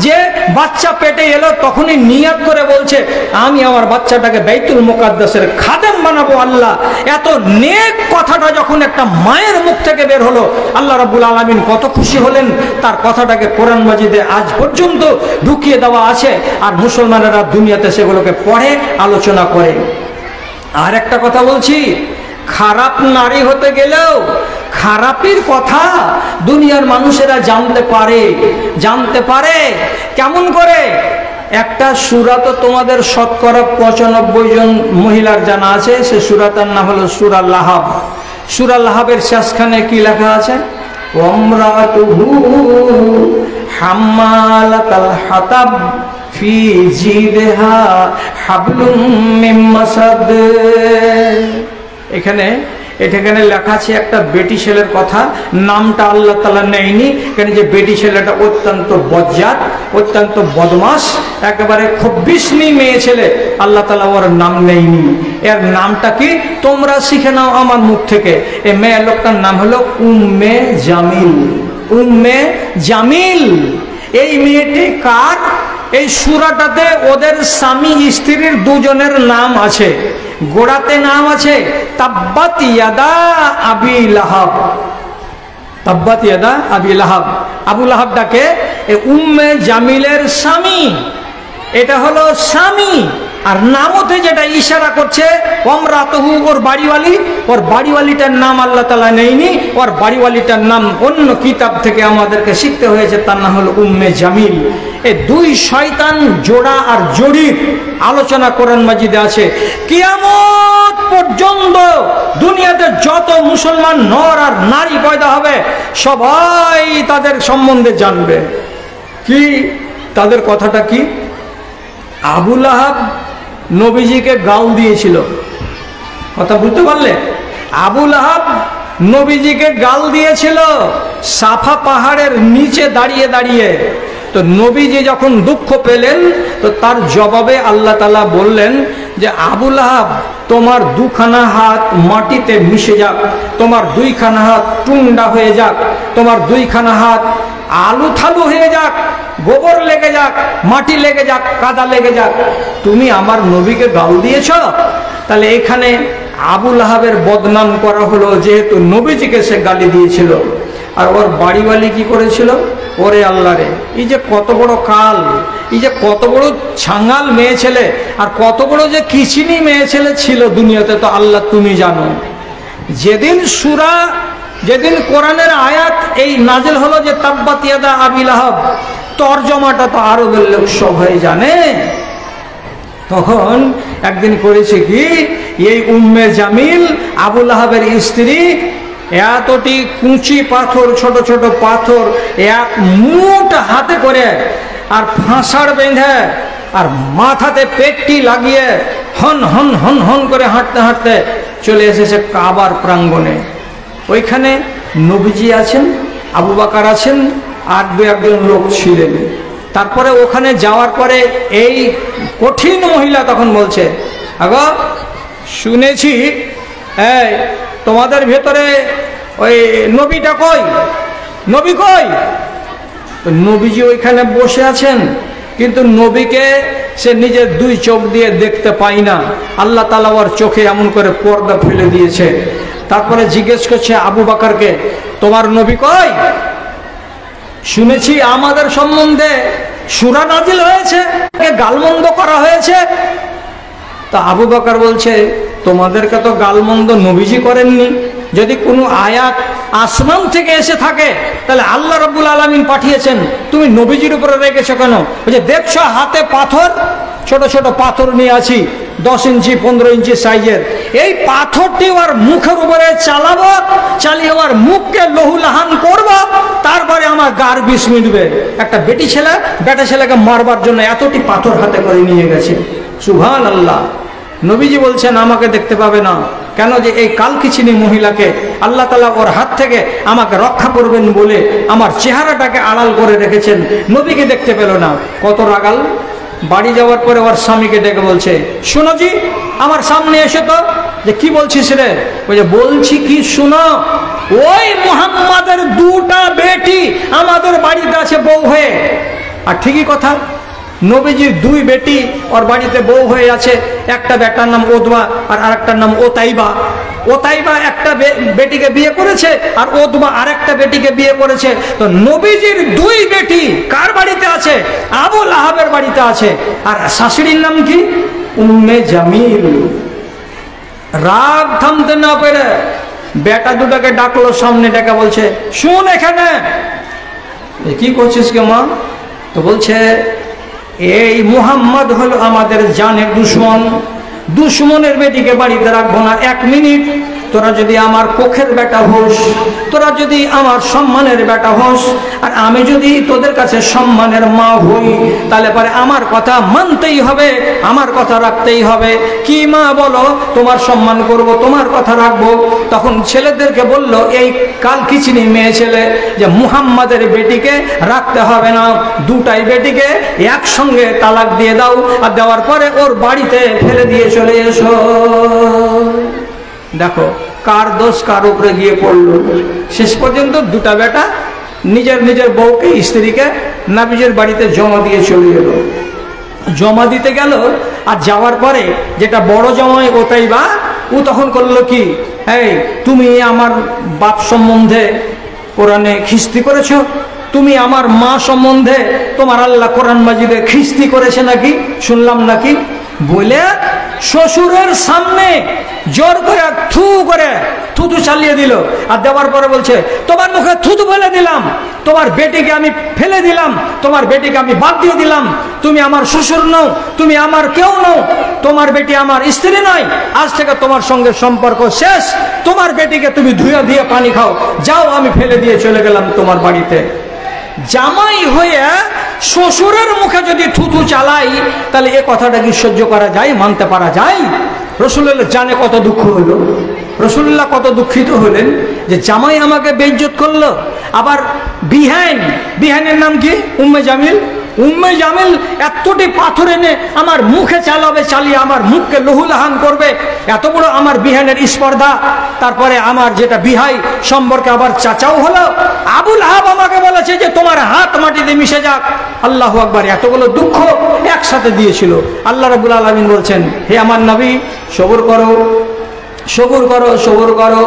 যে বাচ্চা পেটে এলো তখনই নিয়াত করে বলছে আমি আমার বাচ্চাটাকে বাইতুল মুকাদ্দাসের খাদেম বানাবো আল্লাহ। এত নেক কথাটা যখন একটা মায়ের মুখ থেকে বের হলো, আল্লাহ রাব্বুল আলামিন কত খুশি হলেন। তার কথাটাকে কোরআন মাজিদে আজ পর্যন্ত ঢুকিয়ে দেওয়া আছে, আর মুসলমানেরা দুনিয়াতে সেগুলোকে পড়ে আলোচনা করে। আর একটা কথা বলছি, খারাপ নারী হতে গেলেও খারাপির কথা দুনিয়ার মানুষেরা জানতে পারে। কেমন করে? একটা সূরা তো তোমাদের শতকরা 95 জন মহিলার জানা আছে, সে সূরাটার নাম হলো সূরা লাহাব। সূরা লাহাবের শেষখানে কি লেখা আছে? ওয়ামরাতুহু হাম্মালাতাল হাতাব ফি জিদহা হাবলুম মিন মাসাদ। এখানে লেখা আছে একটা বেটি ছেলের কথা, নামটা আল্লাহ তাআলা নেয়নি, কারণ যে বেটি ছেলেটা অত্যন্ত বজ্জাত, অত্যন্ত বদমাস, একেবারে খব্বিসনি মেয়ে ছেলে, আল্লাহ তাআলা ওর নাম নেয়নি। এর নামটা কি তোমরা শিখে নাও আমার মুখ থেকে। এই মেয়ে লোকটার নাম হলো উম্মে জামিল। উম্মে জামিল এই মেয়েটি কার? এই সূরাটাতে ওদের স্বামী স্ত্রীর দুজনের নাম আছে। গোড়াতে নাম আছে তাব্বাত ইয়াদা আবি লাহাব। তাব্বাত ইয়াদা আবি লাহাব। আবু লাহাবটাকে উম্মে জামিলের স্বামী, এটা হলো স্বামী। আর নামতে যেটা ইশারা করছে ওমরাতুহু, ওর বাড়িওয়ালি, ওর বাড়িওয়ালিটার নাম আল্লাহ তাআলা নেয়নি, ওর বাড়িওয়ালিটার নাম অন্য কিতাব থেকে আমাদেরকে শিখতে হয়েছে, তার নাম হলো উম্মে জামিল। এই দুই শয়তান জোড়া আর জড়ির আলোচনা কোরআন মাজিদে আছে। কিয়ামত পর্যন্ত দুনিয়াতে যত মুসলমান নর আর নারী পয়দা হবে সবাই তাদের সম্বন্ধে জানবে। কি তাদের কথাটা কি? আবু লাহাব নবীজিকে গাল দিয়েছিল, কথা বুঝতে পারলে? আবু লাহাব নবীজিকে গাল দিয়েছিল সাফা পাহাড়ের নিচে দাঁড়িয়ে। তো নবীজি যখন দুঃখ পেলেন, তো তার জবাবে আল্লাহ তাআলা বললেন যে আবু লাহাব, তোমার দুখানা হাত মাটিতে মিশে যাক, তোমার দুইখানা হাত টুন্ডা হয়ে যাক, তোমার দুইখানা হাত আলু থালু হয়ে যাক, গোবর লেগে যাক, মাটি লেগে যাক, কাদা লেগে যাক, তুমি আমার নবীকে গাল দিয়েছ। তাহলে এখানে আবু লাহাবের বদনাম করা হলো, যেহেতু নবীজিকে সে গালি দিয়েছিল। আর ওর বাড়িওয়ালি কি করেছিল? ওরে আল্লাহ রে, এই যে কত বড় কাল, এই যে কত বড় ছাঙ্গাল মেয়ে ছেলে, আর কত বড় যে কিচিনি মেয়ে ছেলে ছিল দুনিয়াতে, তো আল্লাহ তুমি জানো। যেদিন কোরআনের আয়াত এই নাজিল হলো যে তাব্বাত ইয়াদা আবি লাহাব, তরজমাটা তো আরবের লোক সবাই জানে। তখন একদিন করেছে কি, এই উম্মে জামিল আবু লাহাবের স্ত্রী এতটি কুচি পাথর, ছোট ছোট পাথর এক মুঠ হাতে করে আর ফাঁসার বেঁধে আর মাথাতে পেটটি লাগিয়ে হন হন হন হন করে হাঁটতে হাঁটতে চলে এসেছে কাবার প্রাঙ্গণে। ওইখানে নবীজি আছেন, আবু বকর আছেন, আর দু একজন লোক ছিলেন। তারপরে ওখানে যাওয়ার পরে এই কঠিন মহিলা তখন বলছে, আগো শুনেছি এই তোমাদের ভেতরে ওই নবীটা কই, নবী কই? নবীজি ওইখানে বসে আছেন, কিন্তু নবীকে সে নিজের দুই চোখ দিয়ে দেখতে পাই না, আল্লাহ তাআলা ওর চোখে এমন করে পর্দা ফেলে দিয়েছে। তারপরে জিজ্ঞেস করছে আবু বকরকে, তোমার নবী কই? শুনেছি আমাদের সম্বন্ধে সূরা নাজিল হয়েছে, গালমন্দ করা হয়েছে। তা আবু বকর বলছে, তোমাদেরকে তো গালমন্দ নবীজি করেননি। যদি কোনো আয়াত আসমান থেকে এসে থাকে তাহলে আল্লাহ রাব্বুল আলামিন পাঠিয়েছেন, তুমি নবীজির উপরে রেখেছো কেন? বলছে দেখছো হাতে পাথর, ছোট ছোট পাথর নিয়ে আছি, 10 ইঞ্চি 15 ইঞ্চি সাইজের। এই পাথরটি ওর মুখের উপরে চালাবো, চালিয়ে ওর মুখকে লহুলাহান করবো, তারপরে আমার গার বিষ মিটবে। একটা বেটা ছেলেকে মারবার জন্য এতটি পাথর হাতে করে নিয়ে গেছে। সুবহানাল্লাহ। নবীজি বলছেন আমাকে দেখতে পাবে না কেন? যে এই কালকিচিনি মহিলাকে আল্লাহ তাআলা ওর হাত থেকে আমাকে রক্ষা করবেন বলে আমার চেহারাটাকে আড়াল করে রেখেছেন, নবীকে দেখতে পেল না। কত রাগাল, বাড়ি যাওয়ার পরে ওর স্বামীকে ডেকে বলছে, শোনো জি, আমার সামনে এসে তো। যে কি বলছিস রে? বলছে, বলছি কি শুনো, ওই মুহাম্মাদের দুটা বেটি আমাদের বাড়িতে আছে বউ হয়ে। আর ঠিকই কথা, নবীজির দুই বেটি ওর বাড়িতে বউ হয়ে আছে। একটা বেটার নাম ওদবা আর আরেকটার নাম ওতাইবা। ওতাইবা একটা বেটিকে বিয়ে করেছে আর ওদবা আরেকটা বেটিকে বিয়ে করেছে। তো নবীজির দুই বেটি কার বাড়িতে আছে? আবু লাহাবের বাড়িতে আছে। আর শাশুড়ির নাম কি? উম্মে জামিল। রাগ থামতে না পেরে বেটা দুটাকে ডাকলো সামনে, ডেকে বলছে, শুন এখানে। কি করছিস কে মা? তো বলছে, এই মুহাম্মদ হলো আমাদের জানের দুশ্মন, দুশ্মনের বেটিকে বাড়িতে রাখবো না এক মিনিট। তোরা যদি আমার কোখের বেটা হোস, তোরা যদি আমার সম্মানের বেটা হোস, আর আমি যদি তোদের কাছে সম্মানের মা হই, তাহলে পরে আমার কথা মানতেই হবে, আমার কথা রাখতেই হবে। কি মা বলো, তোমার সম্মান করব, তোমার কথা রাখবো। তখন ছেলেদেরকে বলল, এই কাল কিচিনি মেয়ে ছেলে, যে মুহাম্মাদের বেটিকে রাখতে হবে না, দুটাই বেটিকে একসঙ্গে তালাক দিয়ে দাও, আর দেওয়ার পরে ওর বাড়িতে ফেলে দিয়ে চলে এসো। দেখো কার দোষ কার উপরে গিয়ে পড়লো। শেষ পর্যন্ত দুটা বেটা নিজের নিজের বউকে, স্ত্রীকে নবীজির বাড়িতে জমা দিয়ে চলে গেল। জমা দিতে গেল, আর যাওয়ার পরে যেটা বড় জামাই ওতাইবা, ও তখন করলো কি, এই তুমি আমার বাপ সম্বন্ধে কোরআনে খিস্তি করেছ, তুমি আমার মা সম্বন্ধে তোমার আল্লাহ কোরআন মাজিদে খিস্তি করেছে নাকি, শুনলাম নাকি, বলে শ্বশুরের সামনে জোর করে থুতু চালিয়ে দিল। আর দেওয়ার পরে বলছে, তোমার মুখে থুতু ফেলে দিলাম, তোমার বেটিকে আমি ফেলে দিলাম, তোমার বেটিকে আমি বাদ দিয়ে দিলাম। তুমি আমার শ্বশুর নও, তুমি আমার কেউ নও, তোমার বেটি আমার স্ত্রী নয়। আজ থেকে তোমার সঙ্গে সম্পর্ক শেষ। তোমার বেটিকে তুমি ধুয়ে দিয়ে পানি খাও, যাও, আমি ফেলে দিয়ে চলে গেলাম তোমার বাড়িতে। জামাই হয়ে শ্বশুরের মুখে যদি থুতু চালাই, তাহলে এ কথাটা কি সহ্য করা যায়, মানতে পারা যায়? রাসূলুল্লাহ জানে কত দুঃখ হলো, রাসূলুল্লাহ কত দুঃখিত হলেন যে জামাই আমাকে বেইজ্জত করলো। আবার বিহানের নাম কি? উম্মে জামিল। উম্মে জামিল এতটি পাথর এনে আমার মুখে চালাবে, চালিয়ে আমার মুখকে লহুলাহান করবে, এত বড় আমার বিহানের স্পর্ধা। তারপরে আমার যেটা বিহাই সম্পর্কে আবার চাচাও হলো। আবু লাহাব আমাকে বলেছে যে তোমার হাত মাটিতে মিশে যাক। আল্লাহু আকবার, এতগুলো দুঃখ একসাথে দিয়েছিল। আল্লাহ রাব্বুল আলামিন বলছেন, হে আমার নবী, সবর করো, সবর করো, সবর করো।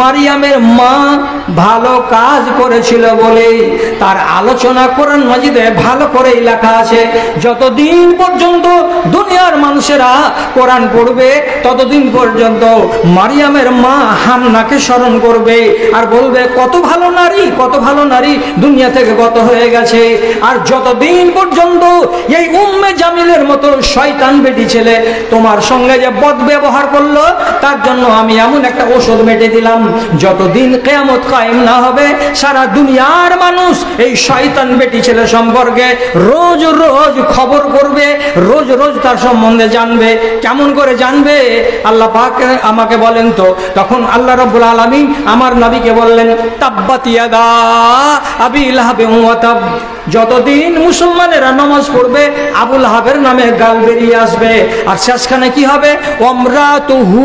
মারিয়ামের মা ভালো কাজ করেছিল বলে তার আলোচনা কোরআন মাজিদে ভালো করেই লেখা আছে। যতদিন পর্যন্ত দুনিয়ার মানুষেরা কোরআন পড়বে, ততদিন পর্যন্ত মারিয়ামের মা হামনাকে স্মরণ করবে আর বলবে, কত ভালো নারী, কত ভালো নারী, দুনিয়া থেকে গত হয়ে গেছে। আর যতদিন পর্যন্ত এই উম্মে জামিলের মতো শয়তান বেটি ছেলে তোমার সঙ্গে যে বদ ব্যবহার করলো, তার জন্য আমি এমন একটা ওষুধ মেটে দিলাম, যতদিন কিয়ামত কায়েম না হবে, সারা দুনিয়ার মানুষ এই শয়তান বেটি ছেলে সম্পর্কে রোজ রোজ খবর করবে, রোজ রোজ তার সম্বন্ধে জানবে। কেমন করে জানবে? আল্লাহ পাক আমাকে বলেন তো। তখন আল্লাহ রাব্বুল আলামিন আমার নবীকে বললেন, তাব্বাত ইয়াদা আবি লাহাবিন ওয়া তাব। যতদিন মুসলমানেরা নামাজ পড়বে, আবু লাহাবের নামে গাল বেরিয়ে আসবে। আর শেষখানে কি হবে? ওমরাতুহু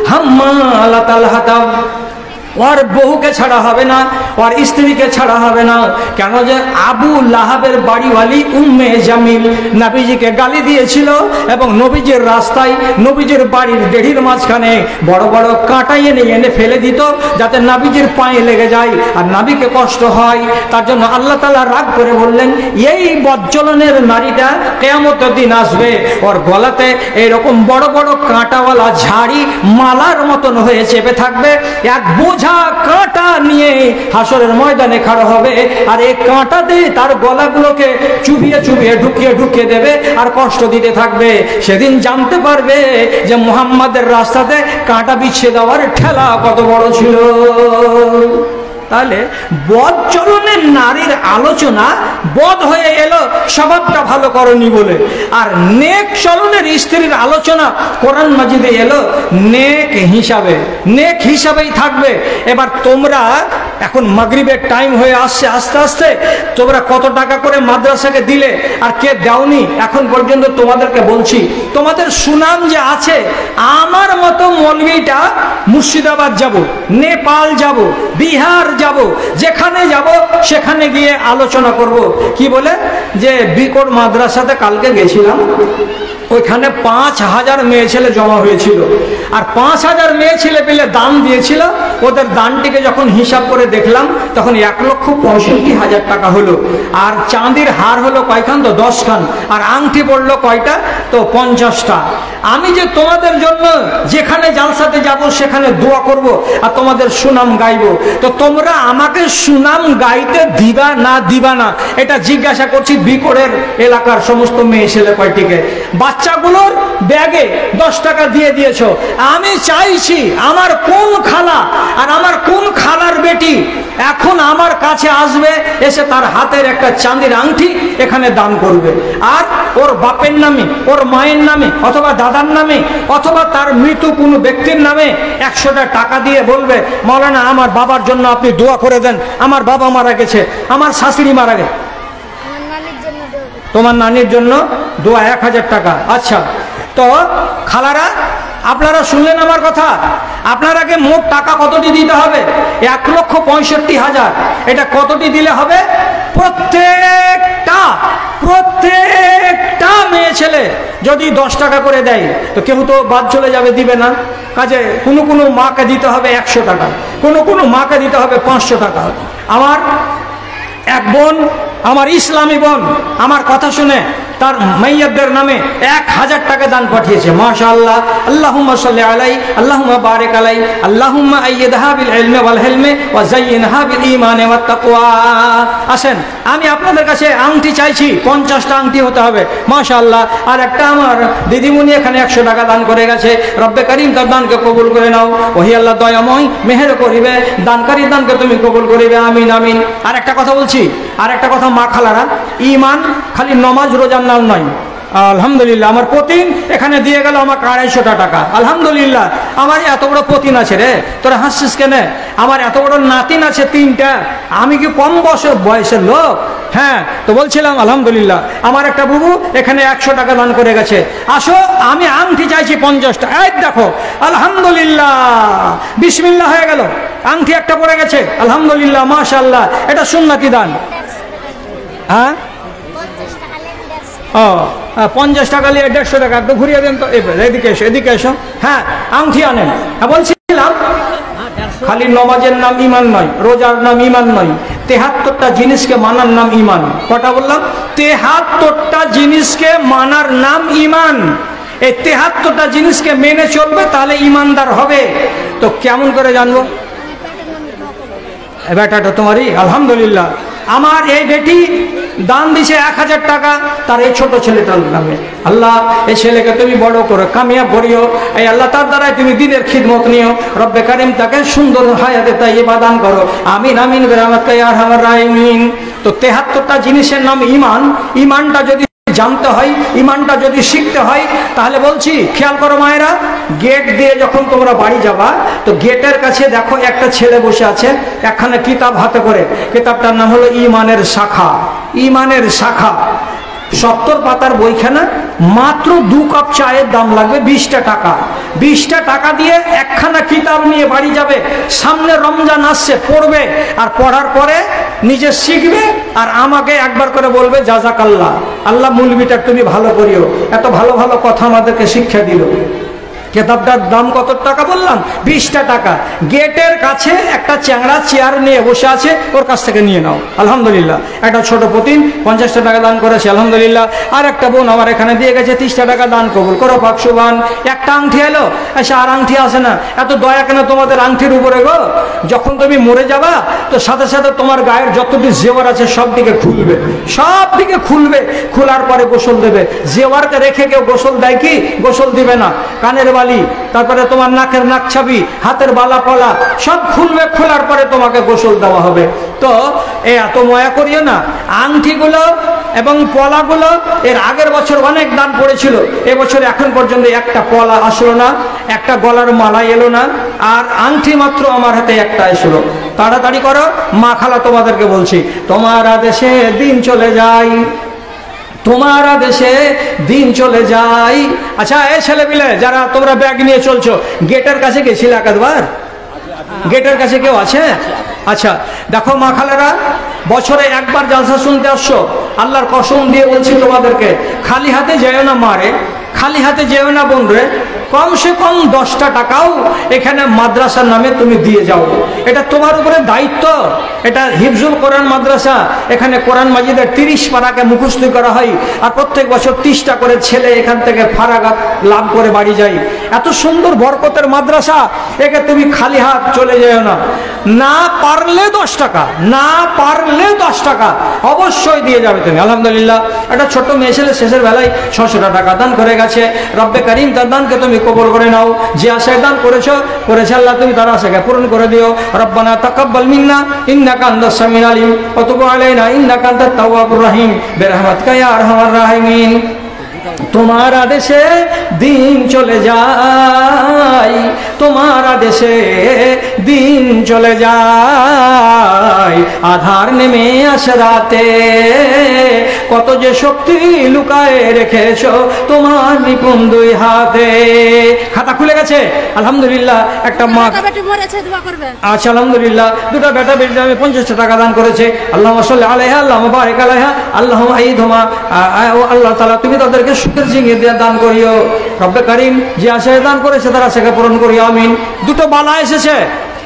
হাম্মালাতাল হাতাব। ওর বহুকে ছাড়া হবে না, ওর স্ত্রীকে ছাড়া হবে না। কেন? যে আবু লাহাবের বাড়িওয়ালি উম্মে জামিল নবীজিকে গালি দিয়েছিল, এবং নবীজির রাস্তায়, নবীজির বাড়ির দেড়ির মাঝখানে বড় বড় কাঁটা এনে এনে ফেলে দিত, যাতে নবীজির পায়ে লেগে যায় আর নবীকে কষ্ট হয়। তার জন্য আল্লাহ তাআলা রাগ করে বললেন, এই বজ্জলনের নারীটা কিয়ামতের দিন আসবে, ওর গলাতে এরকম বড় বড় কাঁটাওয়ালা ঝাড়ি মালার মতন হয়ে চেপে থাকবে। এক কাঁটা নিয়ে হাসরের ময়দানে খাড়া হবে, আর এই কাঁটা দিয়ে তার গলাগুলোকে চুবিয়ে চুবিয়ে ঢুকিয়ে ঢুকিয়ে দেবে আর কষ্ট দিতে থাকবে। সেদিন জানতে পারবে যে মুহাম্মাদের রাস্তাতে কাঁটা বিছিয়ে দেওয়ার ঠেলা কত বড় ছিল। তাহলে বদ চলনের নারীর আলোচনা বদ হয়ে এলো স্বভাবটা ভালো করনি বলে, আর নেক চলনের স্ত্রীর আলোচনা কোরআন মাজিদে এলো নেক হিসাবে, নেক হিসাবেই থাকবে। এবার তোমরা এখন মাগরিবের টাইম হয়ে আসছে, আস্তে আস্তে তোমরা কত টাকা করে মাদ্রাসাকে দিলে আর কে দাওনি এখন পর্যন্ত তোমাদেরকে বলছি। তোমাদের সুনাম যে আছে, আমার মতো মৌলবীটা মুর্শিদাবাদ যাব, নেপাল যাব, বিহার যাব, যেখানে যাব সেখানে গিয়ে আলোচনা করব। কি বলে যে বিকট মাদ্রাসাতে কালকে গেছিলাম, ওইখানে 5,000 মেয়ে ছেলে জমা হয়েছিল, আর 5,000 মেয়ে ছেলে পেলে দান দিয়েছিল। ওদের দানটিকে যখন হিসাব করে দেখলাম তখন 1,65,000 টাকা হলো। আর চাঁদির হার হলো কয়খান? তো 10 খান। আর আংটি পড়লো কয়টা? তো 50টা। আমি যে তোমাদের জন্য যেখানে জালসাতে যাব সেখানে দোয়া করব আর তোমাদের সুনাম গাইব, তো তোমরা আমাকে সুনাম গাইতে দিবা না দিবা না এটা জিজ্ঞাসা করছি বিকটের এলাকার সমস্ত মেয়ে ছেলে কয়টিকে। বাচ্চাগুলোর ব্যাগে 10 টাকা দিয়ে দিয়েছো। আমি চাইছি আমার কোন খালা আর আমার কোন খালার বেটি এখন আমার কাছে আসবে, এসে তার হাতের একটা চাঁদির আংটি এখানে দান করবে, আর ওর বাপের নামে, ওর মায়ের নামে, অথবা দাদার নামে, অথবা তার মৃত কোনো ব্যক্তির নামে 100টা টাকা দিয়ে বলবে, মাওলানা আমার বাবার জন্য আপনি দোয়া করে দেন, আমার বাবা মারা গেছে, আমার শাশুড়ি মারা গেছে, তোমার নানির জন্য দোয়া 1000 টাকা। আচ্ছা, তো খালারা আপনারা শুনলেন আমার কথা, আপনারাকে মোট টাকা কতটি দিতে হবে? 1,65,000। এটা কতটি দিলে হবে? প্রত্যেকটা মেয়ে ছেলে যদি 10 টাকা করে দেয় তো কেউ তো বাদ চলে যাবে, দিবে না। কাজে কোনো মাকে দিতে হবে 100 টাকা, কোনো মাকে দিতে হবে 500 টাকা। আমার এক বোন, আমার ইসলামী বোন, আমার কথা শুনে তার মাইয়াদের নামে 1000 টাকা দান পাঠিয়েছে। মাশাআল্লাহ, আল্লাহুম্মা সাল্লি আলাই, আল্লাহুম্মা বারিক আলাই, আল্লাহুম্মা আইয়িদহা বিল ইলমি ওয়াল হিলমি ওয়া যায়্যিনহা বিল ঈমানি ওয়াত তাকওয়া। আসেন, আমি আপনাদের কাছে আংটি চাইছি, 50টা আংটি হতে হবে। মাশাআল্লাহ। আর একটা আমার দিদিমণি এখানে 100 টাকা দান করে গেছে। রব্বে কারীম তার দানকে কবুল করে নাও। ওহি আল্লাহ দয়াময়, মেহের করিবে, দানকারীর দানকে তুমি কবুল করিবে, আমিন আমিন। আর একটা কথা বলছি, আর একটা কথা মা খালারা, ঈমান খালি নামাজ রোজার নাম নয়। আলহামদুলিল্লাহ, আমার পতিন এখানে দিয়ে গেল আমাকে 250 টাকা। আলহামদুলিল্লাহ, আমার এত বড় পতিন আছে রে, তোরা হাসছিস কেন? আমার এত বড় নাতিন আছে 3টা। আমি কি কম বয়সের লোক? হ্যাঁ, তো বলছিলাম আলহামদুলিল্লাহ। আমার একটা বুবু এখানে 100 টাকা দান করে গেছে। আসো, আমি আংটি চাইছি 50টা। এই দেখো, আলহামদুলিল্লাহ, বিসমিল্লাহ হয়ে গেল, আংটি একটা পড়ে গেছে। আলহামদুলিল্লাহ, মাশাআল্লাহ। এটা সুন্নতি দান। হ্যাঁ, ও 50 টাকা নিয়ে 150 টাকা একটু ঘুরিয়ে দেন তো। এদিকে এসো, এদিকে এসো। হ্যাঁ, আংটি আনেন। বলছিলাম খালি নমাজের নাম ঈমান নয়, রোজার নাম ঈমান নয়, 73টা জিনিসকে মানার নাম ঈমান। কটা বললাম? 73টা জিনিসকে মানার নাম ঈমান। এই 73টা জিনিসকে মেনে চলবে, তাহলে ঈমানদার হবে। তো কেমন করে জানবো? বেটাটা তোমারই? আলহামদুলিল্লাহ। আমার এই বেটি দান দিছে 1000 টাকা তার এই ছোট ছেলেটার নামে। আল্লাহ, এই ছেলেকে তুমি বড় করো, কামিয়াব করিও। এই আল্লাহ, তার দ্বারাই তুমি দিনের খিদমত নিও। রব্বে কারিম তাকে সুন্দর হায়াতে তাইয়্যিবা দান করো, আমিন আমিন বিরহমাতিকা ইয়া আরহামার রাহিমিন। তো 73টা জিনিসের নাম ঈমান। ঈমানটা যদি জানতে হয়, ঈমানটা যদি শিখতে হয়, তাহলে বলছি খেয়াল করো মায়েরা, গেট দিয়ে যখন তোমরা বাড়ি যাবা তো গেটের কাছে দেখো একটা ছেলে বসে আছে, একখানা কিতাব হাতে করে। কিতাবটার নাম হলো ঈমানের শাখা। ঈমানের শাখা 70 পাতার বইখানা, মাত্র 2 কাপ চায়ের দাম লাগবে 20টা টাকা। 20টা টাকা দিয়ে একখানা কিতাব নিয়ে বাড়ি যাবে। সামনে রমজান আসছে, পড়বে, আর পড়ার পরে নিজে শিখবে, আর আমাকে একবার করে বলবে জাযাকাল্লাহ, আল্লাহ মৌলবীটা তুমি ভালো করিও, এত ভালো ভালো কথা আমাদেরকে শিক্ষা দিল। কিতাবটার দাম কত টাকা বললাম? 20টা টাকা। গেটের কাছে একটা চ্যাংড়া চেয়ার নিয়ে বসে আছে, ওর কাছ থেকে নিয়ে নাও। আলহামদুলিল্লাহ। একটা ছোট পতিন 50টা টাকা দান করেছে, আলহামদুলিল্লাহ। আর একটা বোন আমার এখানে দিয়ে গেছে 30টা টাকা দান, কবুল করো পাক সুবহান। একটা আংটি এলো, এসে আর আংটি আসে না। এত দয়া কেন তোমাদের আংটির উপরে গো? যখন তুমি মরে যাবা তো সাথে সাথে তোমার গায়ের যতটি জেওয়ার আছে সব দিকে খুলবে, সব দিকে খুলবে। খোলার পরে গোসল দেবে। জেওয়ারকে রেখে কেউ গোসল দেয় কি? গোসল দিবে না। কানের বালি, তারপরে তোমার নাকের নাক ছাবি, হাতের বালা পলা সব খুলবে, খোলার পরে তোমাকে গোসল দেওয়া হবে। তো এত ময়া করিও না। আংটিগুলো এবং পলাগুলো এর আগের বছর অনেক দান পড়েছিল, এবছর এখন পর্যন্ত একটা পলা আসলো না, একটা গলার মালা এলো না, আর আংটি মাত্র আমার হাতে একটা এসলো। তাড়াতাড়ি করো, মা খালা তোমাদেরকে বলছি, তোমার আদেশে দিন চলে যায়, তোমার আদেশে দিন চলে যায়। আচ্ছা এই ছেলেপিলে যারা তোমরা ব্যাগ নিয়ে চলছো, গেটের কাছে গেছিলে একবার? গেটের কাছে কেউ আছে? আচ্ছা দেখো মা খালেরা, বছরে একবার জালসা শুনতে আসছো, আল্লাহর কসম দিয়ে বলছি তোমাদেরকে, খালি হাতে যেও না মারে, খালি হাতে যেও না বোন রে, কমসে কম 10টা টাকাও এখানে মাদ্রাসার নামে তুমি দিয়ে যাও। এটা তোমার উপরে দায়িত্ব। এটা হিফজুল কোরআন মাদ্রাসা, এখানে কোরআন মাজিদের 30 পারাকে মুখস্থ করা হয়, আর প্রত্যেক বছর 30টা করে ছেলে এখান থেকে ফারাগাত লাভ করে বাড়ি যায়। এত সুন্দর বরকতের মাদ্রাসা, একে তুমি খালি হাত চলে যেও না। না পারলে 10 টাকা, না পারলে 10 টাকা অবশ্যই দিয়ে যাবে তুমি। আলহামদুলিল্লাহ, একটা ছোট্ট মেয়ে ছেলে শেষের বেলায় 600 টাকা দান করে গেছে। রব্বে কারিম তার দানকে তুমি কবুল করে নাও। যে আশায় দান করেছে আল্লাহ তুমি তার আশাকে পূরণ করে দিও। রব্বানা তাকাব্বাল মিন্না ইন্নাকা আনতাস সামিউল আলিম ওয়া তুব আলাইনা ইন্নাকা আনতাত তাওয়াবুর রহিম বিরহমাতিকা ইয়া আরহামার রাহিমিন। তোমার আদেশে দিন চলে যায়, তোমার আদেশে দিন চলে যায়, আধার নেমে আসে রাতে, কত যে শক্তি লুকায় রেখেছ তোমার নিপুণ 2 হাতে। খাতা খুলে গেছে আলহামদুলিল্লাহ। একটা মা আচ্ছা আলহামদুলিল্লাহ, 2টা বেটা বেটি আমি 50 টাকা দান করেছে। আল্লাহুম্মা সাল্লি আলাইহা আল্লাহুম্মা বারিক আলাইহা আল্লাহুম্মা আইদহুমা। ও আল্লাহ তাআলা তুমি তাদেরকে সুখের জিঙে দিয়ে দান করিও। রব্বে কারিম যে আশায় দান করেছে তার আশাকে পূরণ করিও, আমিন। 2টো বালা এসেছে,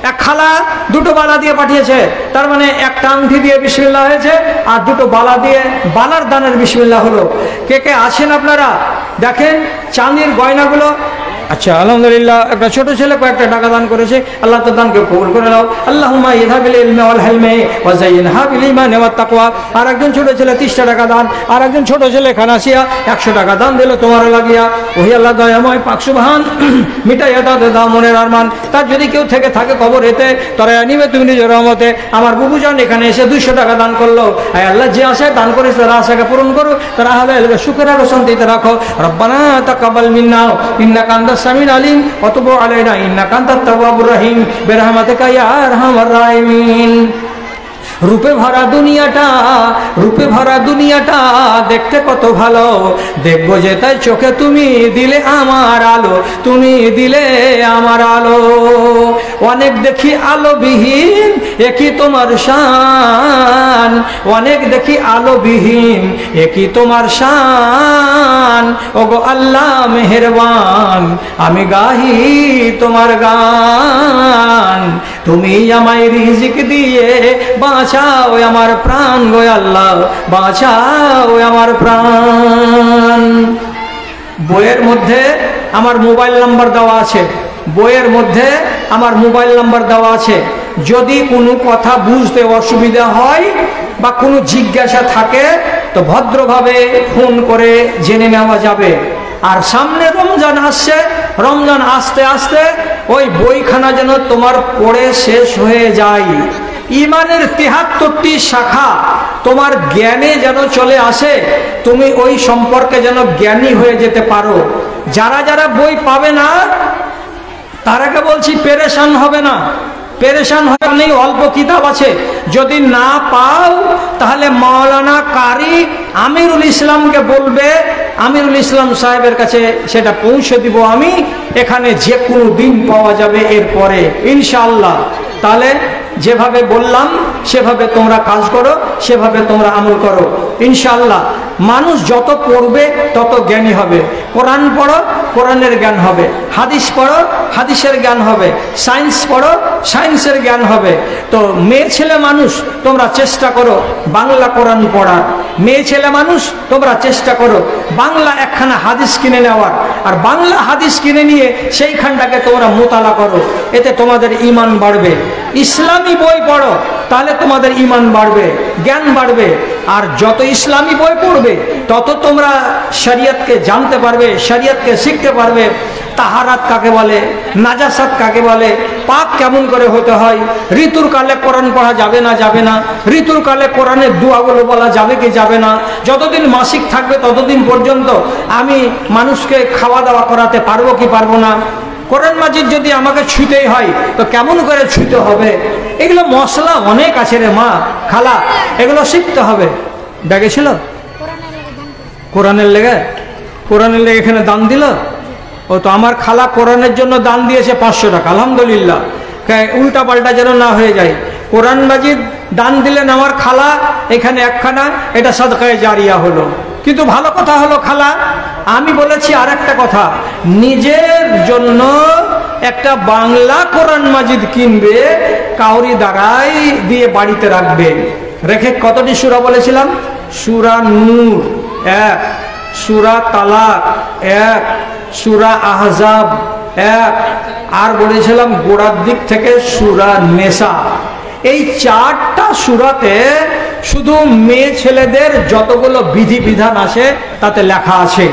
এক খালা 2টো বালা দিয়ে পাঠিয়েছে, তার মানে একটা আংটি দিয়ে বিসমিল্লাহ হয়েছে, আর 2টো বালা দিয়ে বালার দানের বিসমিল্লাহ হলো। কে কে আছেন আপনারা? দেখেন চাঁদির গয়নাগুলো। আচ্ছা আলহামদুলিল্লাহ, একটা ছোট ছেলে কয়েকটা টাকা দান করেছে, আল্লাহ তার দানকে কবুল করে নাও। আল্লাহুম্মা ইযহাবিল ইলমি ওয়াল হিলমি ওয়া যায়্যিনহা বিল ঈমানি ওয়াত তাকওয়া। আর একজন ছোট ছেলে 30টা টাকা দান, আর একজন ছোট ছেলে খানাসিয়া 100 টাকা দান দিল তোমার লাগিয়া। ওহি আল্লাহ দয়াময় পাক সুবহান, মিটাইয়া দাও মনের আরমান। তার যদি কেউ থেকে থাকে কবরেতে, তারা নিবে তুমি নিজের রহমতে। আমার বুবুজান এখানে এসে 200 টাকা দান করলো। আয় আল্লাহ যে আশায় দান করেছে তার আশাকে পূরণ করো, তারা হবে সুখের আর শান্তিতে রাখো। রব্বানা তাকাব্বাল মিন্না ইন্নাকা আনতাস সামিউল আলিম ওয়া তুব আলাইনা ইন্নাকা আনতাত তাওয়াবুর রহিম বিরহমাতিকা ইয়া আরহামার রাহিমিন। রূপে ভরা দুনিয়াটা, রূপে ভরা দুনিয়াটা দেখতে কত ভালো, দেখবো যে তাই চোখে তুমি দিলে আমার আলো, তুমি দিলে আমার আলো। অনেক দেখি আলো বিহীন, একই তোমার শান, অনেক দেখি আলো বিহীন, একই তোমার শান। ওগো আল্লাহ মেহেরবান, আমি গাহি তোমার গান। তুমি আমায় রিজিক দিয়ে বাঁচাও আমার প্রাণ গো আল্লাহ, বাঁচাও আমার প্রাণ। বইয়ের মধ্যে আমার মোবাইল নাম্বার দেওয়া আছে, বইয়ের মধ্যে আমার মোবাইল নাম্বার দেওয়া আছে। যদি কোনো কথা বুঝতে অসুবিধা হয় বা কোনো জিজ্ঞাসা থাকে তো ভদ্রভাবে ফোন করে জেনে নেওয়া যাবে। আর সামনে রমজান আসছে, রমজান আস্তে আস্তে ওই বইখানা যেন তোমার পড়ে শেষ হয়ে যায়। ইমানের 73টি শাখা তোমার জ্ঞানে যেন চলে আসে, তুমি ওই সম্পর্কে যেন জ্ঞানী হয়ে যেতে পারো। যারা যারা বই পাবে না তারাকে বলছি পেরেশান হবে না, পেরেশান হওয়ার নেই। অল্প কিতাব আছে, যদি না পাও তাহলে মাওলানা কারি আমিরুল ইসলামকে বলবে, আমিরুল ইসলাম সাহেবের কাছে সেটা পৌঁছে দিব আমি। এখানে যে কোনো দিন পাওয়া যাবে এরপরে ইনশাআল্লাহ। তাহলে যেভাবে বললাম সেভাবে তোমরা কাজ করো, সেভাবে তোমরা আমল করো ইনশাআল্লাহ। মানুষ যত পড়বে তত জ্ঞানী হবে। কোরআন পড়ো, কোরআনের জ্ঞান হবে। হাদিস পড়ো, হাদিসের জ্ঞান হবে। সায়েন্স পড়ো, সায়েন্সের জ্ঞান হবে। তো মেয়ে ছেলে মানুষ তোমরা চেষ্টা করো বাংলা কোরআন পড়ার। মেয়ে ছেলে মানুষ তোমরা চেষ্টা করো বাংলা একখানা হাদিস কিনে নেওয়ার, আর বাংলা হাদিস কিনে নিয়ে সেইখানটাকে তোমরা মোতালা করো। এতে তোমাদের ঈমান বাড়বে। ইসলামী বই পড়ো, তাহলে তোমাদের ঈমান বাড়বে, জ্ঞান বাড়বে। আর যত ইসলামী বই পড়বে তত তোমরা শরীয়তকে জানতে পারবে, শরীয়তকে শিখতে পারবে। তাহারাত কাকে বলে, নাজাসাত কাকে বলে, পাক কেমন করে হতে হয়, ঋতুর কালে কোরআন পড়া যাবে না ঋতুর কালে কোরআনের দোয়াগুলো বলা যাবে কি যাবে না, যতদিন মাসিক থাকবে ততদিন পর্যন্ত আমি মানুষকে খাওয়া দাওয়া করাতে পারবো কি পারবো না, কোরআন মাজিদ যদি আমাকে ছুঁতেই হয় তো কেমন করে ছুঁতে হবে, এগুলো মশলা অনেক আছে রে মা খালা, এগুলো শিখতে হবে। দেখেছিল কোরআনের লেগে এখানে দান দিল, ও তো আমার খালা কোরআনের জন্য দান দিয়েছে 500 টাকা, আলহামদুলিল্লাহ। উল্টা পাল্টা যেন না হয়ে যায়, কোরআন মাজিদ দান দিলেন আমার খালা এখানে একখানা, এটা সাদকায়ে জারিয়া হলো। কিন্তু ভালো কথা হলো খালা, আমি বলেছি আর একটা কথা, নিজের জন্য একটা বাংলা কোরআন মাজিদ কিনবে, কাউরি দ্বারাই দিয়ে বাড়িতে রাখবে, রেখে কতটি সূরা বলেছিলাম, সূরা নূর 1, সূরা তালাক 1, সূরা আহজাব 1, আর বলেছিলাম গোড়ার দিক থেকে সূরা নেসা। এই 4টা সূরাতে শুধু মেয়ে ছেলেদের যতগুলো বিধিবিধান আছে তাতে লেখা আছে।